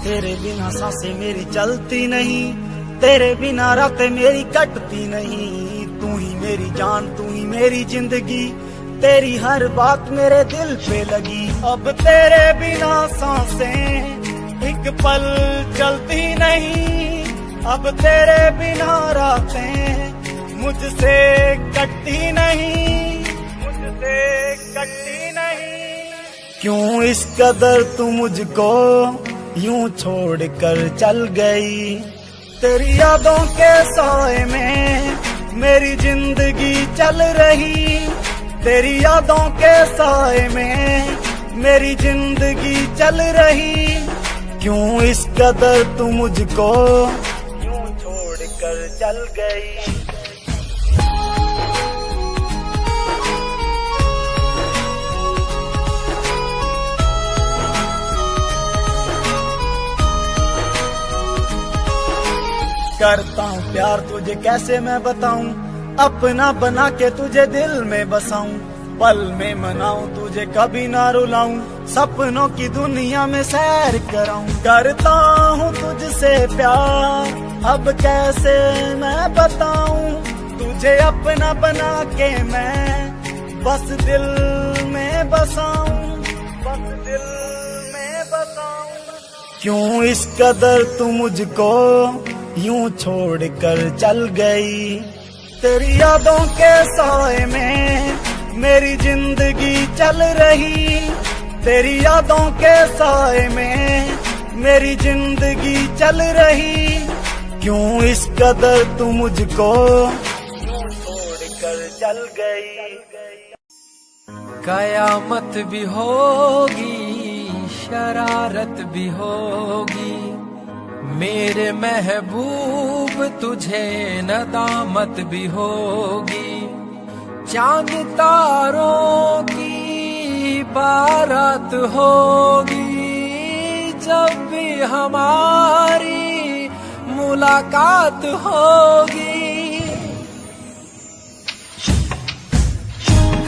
तेरे बिना सांसें मेरी चलती नहीं, तेरे बिना रातें मेरी कटती नहीं। तू ही मेरी जान, तू ही मेरी जिंदगी, तेरी हर बात मेरे दिल पे लगी। अब तेरे बिना सांसें एक पल चलती नहीं, अब तेरे बिना रातें मुझसे कटती नहीं, मुझसे कटती नहीं। क्यों इस कदर तू मुझको यूं छोड़ कर चल गई। तेरी यादों के साए में मेरी जिंदगी चल रही, तेरी यादों के साए में मेरी जिंदगी चल रही। क्यों इस कदर तू मुझको यूं छोड़ कर चल गई। करता हूँ प्यार तुझे कैसे मैं बताऊं, अपना बना के तुझे दिल में बसाऊं। पल में मनाऊं तुझे कभी ना रुलाऊं, सपनों की दुनिया में सैर कराऊं। करता हूँ तुझसे प्यार अब कैसे मैं बताऊं, तुझे अपना बना के मैं बस दिल में बसाऊं, बस दिल में बसाऊं। क्यों इस कदर तू मुझको यूं छोड़ कर चल गई। तेरी यादों के साए में मेरी जिंदगी चल रही, तेरी यादों के साए में मेरी जिंदगी चल रही। क्यों इस कदर तू मुझको यूं छोड़ कर चल गई। कयामत भी होगी, शरारत भी होगी, मेरे महबूब तुझे नदामत भी होगी। चांद तारों की बारात होगी, जब भी हमारी मुलाकात होगी।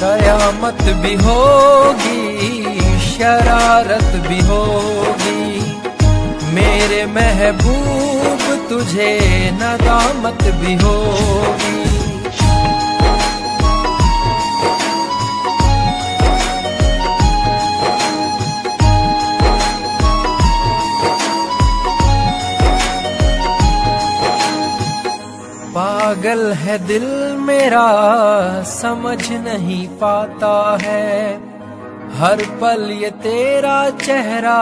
कयामत भी होगी, शरारत भी होगी, मेरे महबूब तुझे नदामत भी होगी। पागल है दिल मेरा, समझ नहीं पाता है, हर पल ये तेरा चेहरा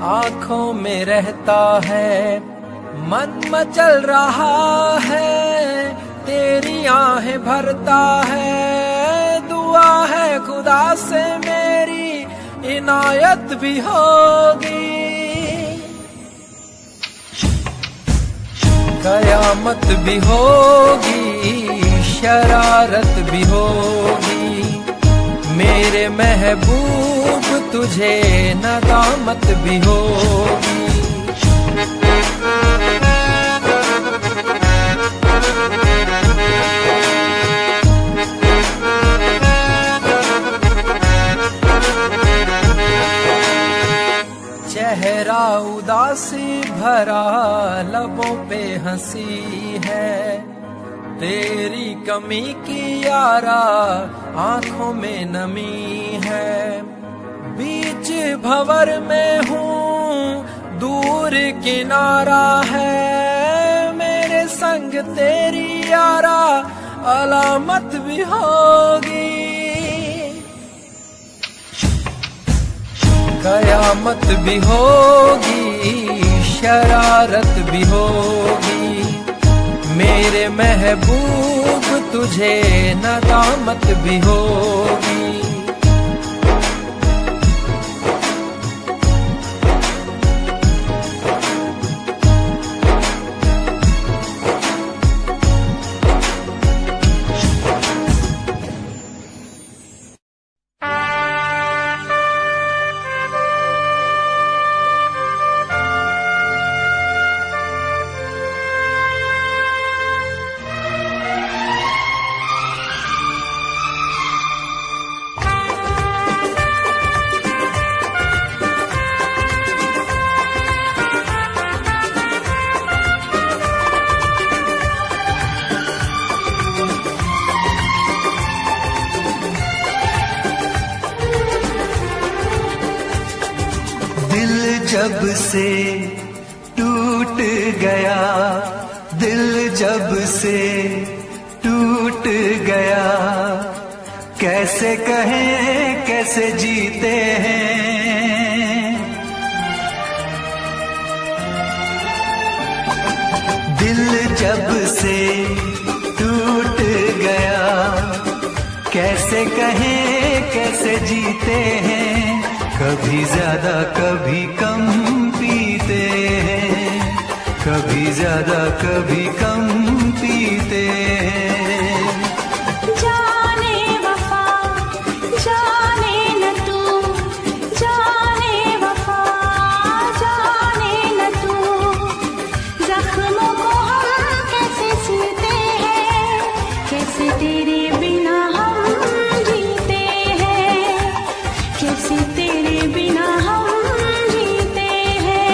आंखों में रहता है। मन मचल रहा है, तेरी आहें भरता है, दुआ है खुदा से मेरी इनायत भी होगी। कयामत भी होगी, शरारत भी होगी, मेरे महबूब तुझे नदामत भी होगी। चेहरा उदासी भरा, लबों पे हंसी है, तेरी कमी की यारा आंखों में नमी है। बीच भंवर में हूँ, दूर किनारा है, मेरे संग तेरी यारा अलामत भी होगी, कयामत भी होगी, शरारत भी होगी। मेरे महबूब तुझे नदामत भी होगी। जब से टूट गया, दिल जब से टूट गया, कैसे कहें कैसे जीते हैं। दिल जब से टूट गया, कैसे कहें कैसे जीते हैं। कभी ज्यादा कभी कम पीते हैं, कभी ज्यादा कभी कम पीते हैं। जाने वफा जाने न तू, जाने वफा जाने न तू, जख्मों को हम कैसे सीते हैं, कैसे तेरे बिना हम जीते हैं, कैसे तेरे बिना हम जीते हैं।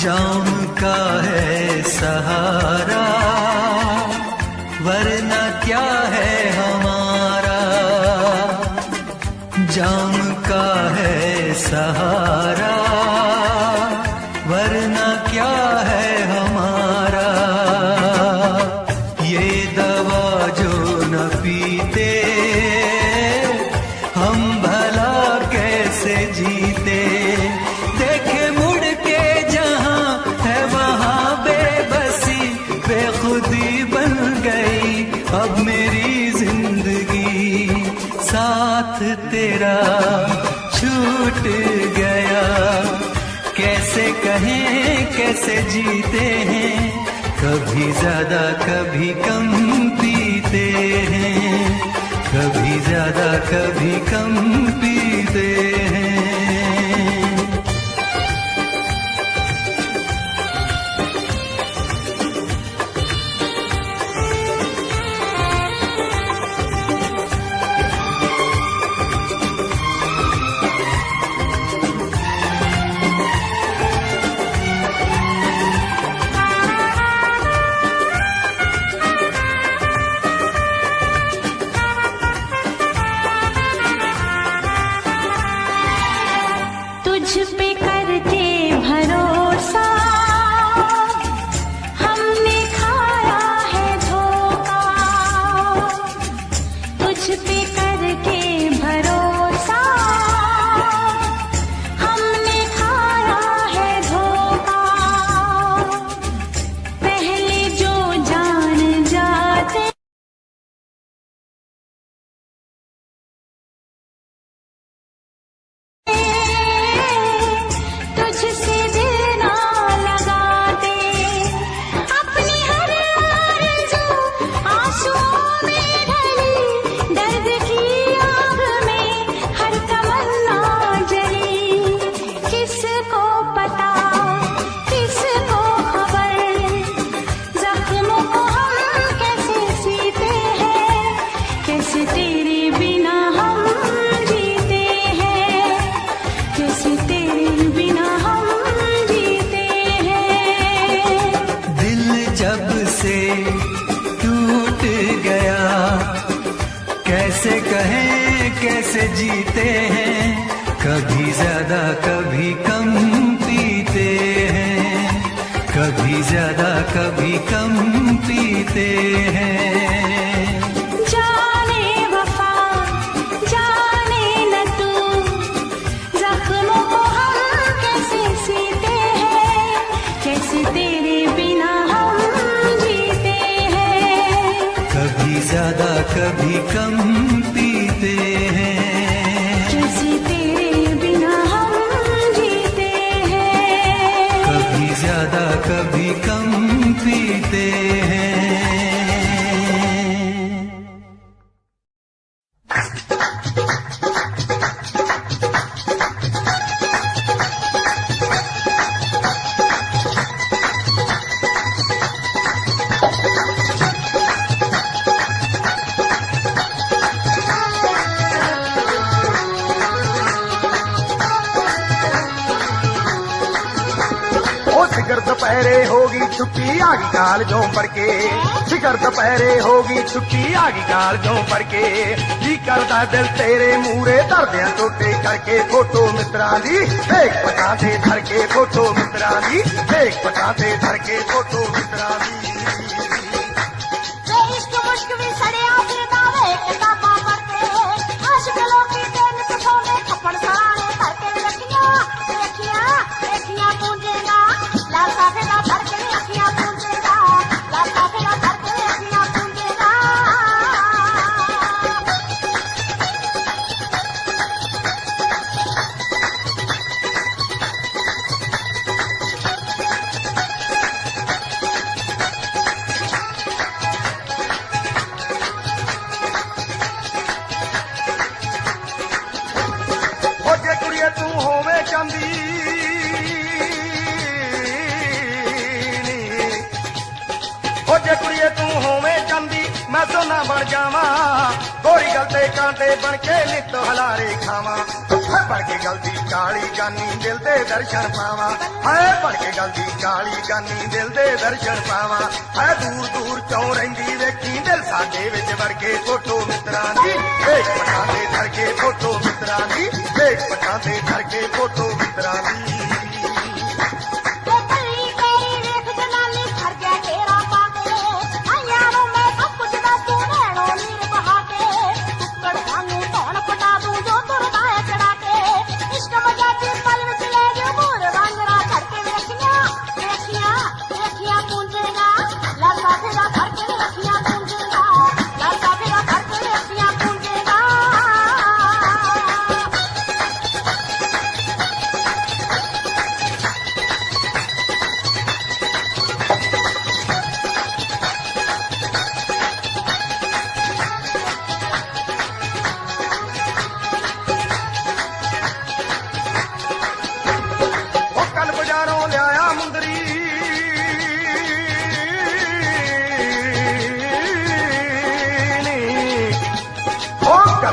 जाम का है सहारा, वरना क्या है हमारा। जाम का है सहारा, वरना क्या है हमारा। ये दवा जो न पीते, हम भला कैसे जीते। देखे मुड़ के जहां है वहां बेबसी, बेखुदी बन गई अब मेरी जिंदगी। साथ तेरा छूट गया, कैसे कहें कैसे जीते हैं। कभी ज्यादा कभी कम पीते हैं, कभी ज्यादा कभी कम पीते हैं। कैसे कहें कैसे जीते हैं, कभी ज्यादा कभी कम पीते हैं, कभी ज्यादा कभी कम पीते हैं। जाने वफा जाने न तू, जख्मों को हम कैसे सीते हैं, कैसे तेरे बिना हम जीते हैं। कभी ज्यादा कभी कम पीते हैं, कैसे तेरे बिना हम जीते हैं। कभी ज्यादा कभी कम पीते हैं। शिखर दोपहरे होगी छुट्टी आगी काल जो पड़ के, शिखर दोपहरे होगी छुट्टी आगी काल जो पड़ के, जी करदा दिल तेरे मूरे दर्दियां टोटे करके, फोटो मित्रां दी एक पटां ते धर के, फोटो मित्रां दी एक पटां ते धर के, फोटो मित्रां दी। इश्क मुश्क भी सड़िया फिरदा वे किताबां पढ़ते, आशिक लोकी ते नित सौंदे थप्पड़ सराणे करके रखियां रखियां रखियां पूंजेगा, लाता फिरा धर के अखियां पूंजेगा, लाता फिरा धर के अखियां पूंजेगा। ओ जे कुड़िए तू होवे चांदी ओ जे कुड़िए तू होवे चांदी मैं सोना बन जावा, गोरी गलते कांटे बन के नित हलारे खावा, है बन के गलती काली गानी दिल दे दर्शन पावा, है बन के गलती काली गानी दिल दे दर्शन पावा, है दूर दूर क्यों रहिंदी वेखी दिल साडे विच वड़ के, फोटो मित्रां दी एक पटां ते धर के, फोटो मित्रां दी एक पटां ते धर के, फोटो मित्रां दी।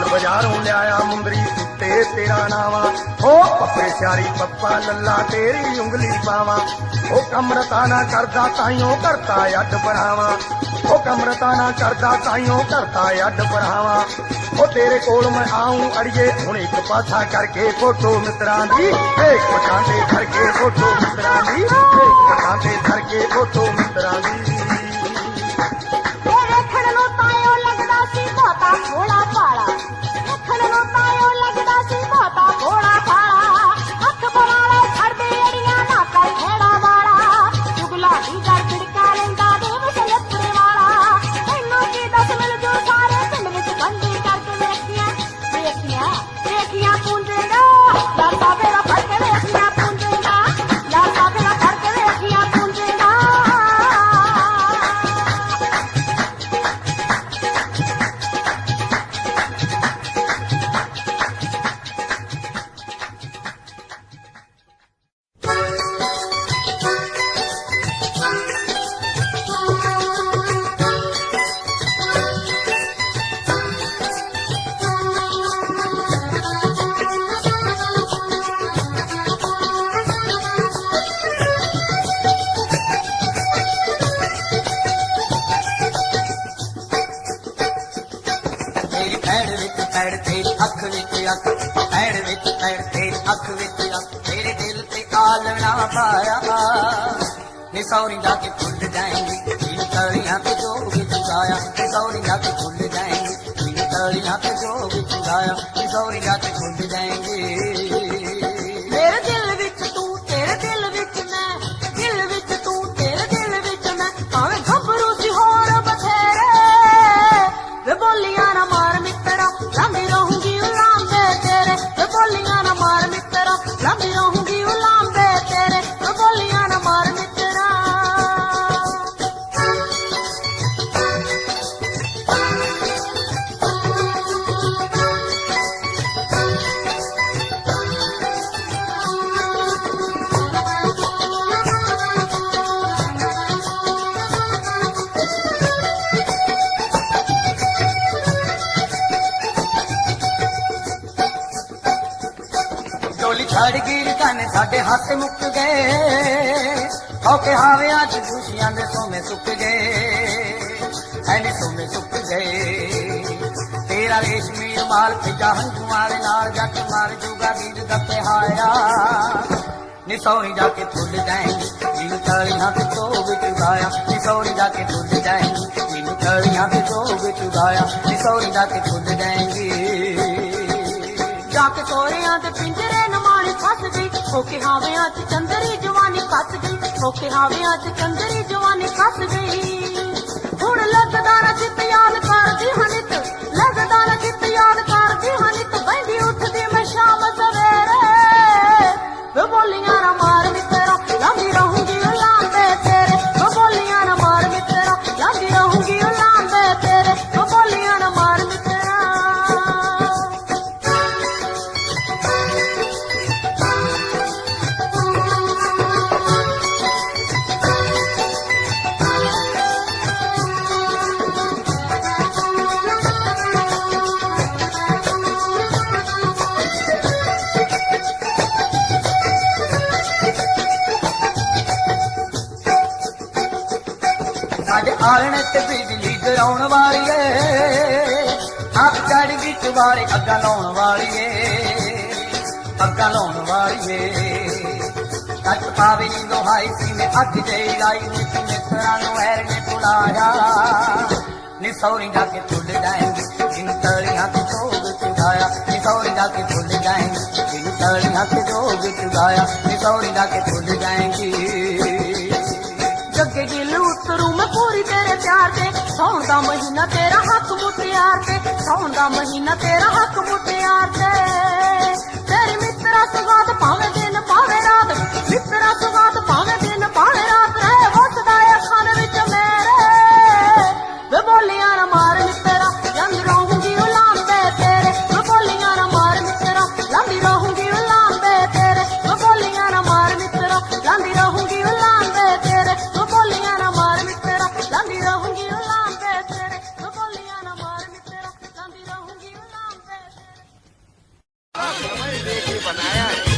बाजारों लिया मुंदरी सुते तेरा नावा, ओ पप्पे स्यारी पप्पा लल्ला तेरी उंगली पावा, ओ कमरता ना करदा ताइयों करता अड बढ़ावा, ओ कमरता ना करदा ताइयों करता अड बढ़ावा, ओ तेरे कोल मैं आऊं अड़िए हुण एक पासा करके, फोटो मित्रां दी एक पटां ते धर के, फोटो मित्रां दी एक पटां ते धर के, फोटो मित्रां दी। भोला पाला रखण नु तायो लगदा सी बहुता भोला पाला, हथ बनावे छड़दे अड़ियां ना कर खेड़ा वाला, चुगला दी कर बिड़का लेंदा देव सलपरे वाला, तैनू की दस मिल जो सारे पिंड विच बंदी करके रखियां रखियां रखियां पूंजेगा, लाता फेरा फड़ के रखियां पूंजेगा, लाता फेरा फड़ के रखियां पूंजेगा। अख विच अख पैर विच पैर तेरी अख विच अख तेरे दिल ते आलना पाया नी सौरी जाके भूल जाएंगी इन तलियां पे जो भी चुराया नी सौरी जाके भूल जाएंगी इन तलियां पे जो भी चुराया नी सौरी जाके भूल जाएंगी मेरे दिल विच तू तेरे दिल विच मैं दिल विच तू तेरे दिल विच मैं भावें घबरू सी होर बथेरे वे बोलियां ना मार मित्रा लंबी रहूंगी उलांबे तेरे वे बोलियां ना मार मित्रा लंबी रहूंगी उलांबे तेरे वे बोलियां ना मार मित्रा डोली छड़ गिर गाने साडे हाथ मुक गए औके हावियां च खुशियां दे सोमे सुक गए ऐने सोमे सुक गए तेरा रेशमी रुमाल फिजा हंजुआं दे नाल जट मार जूगा वीर दते हाया नी सौरी जाके भूल जाएंगी इन तलियां पे जो भी चुराया नी सौरी जाके भूल जाएंगी इन तलियां पे जो भी चुराया नी सौरी जाके भूल जाएंगी जाके सोरियां दे पिंजरे नमाणी फस गई होके हावियां च चंदरी जवानी फस गई होके हावियां च चंदरी जवानी फस गई हुण लगदा ना चित याद करदी हनित लगदा ना चित याद करदी हनित बंदी उठदी मैं शाम सवेरे वे बोलियां ना मार मित्रा लंबी रहूंगी उलांबे तेरे वे बोलियां ना मार मित्रा लंबी रहूंगी उलांबे तेरे वे बोलियां ना मार मित्रा साडे आलने ते बिजली गिराउण वाली है आप चढ़ गई चुबारे अग्गा लाउण वाली है अग्गा लाउण वाली है कच पावे नी लोहाई सी में अग जई लाई नी मित्रा नु हैर ने बुलाया नी सौरी जाके भूल जाएंगी इन तलियां पे जोग चुराया नी सौरी जाके भूल जाएंगी इन तलियां पे जोग चुराया नी सौरी जाके भूल जाएंगी जगे गिल उतरू मैं पूरी तेरे प्यार ते सौन दा महीना तेरा हक मुटियार ते सौन दा महीना तेरा हक मुटियार ते तेरी मित्रा सुगात भावे दिन भावे रात मित्रा सुगात भावे दिन भावे रात रहे वसदा अखां दे विच मेरे वे बोलियां ना मार मित्रा लंबी रहूंगी उलांबे तेरे वे बोलियां ना मार मित्रा लंबी रहूंगी उलांबे तेरे वे बोलियां ना मार मित्रा लंबी रहूंगी उलांबे तेरे वे बोलियां ना मार मित्रा लंबी रहूंगी उलांबे तेरे वे बोलियां ना मार मित्रा लंबी रहूंगी उलांबे तेरे बनाया है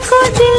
को दे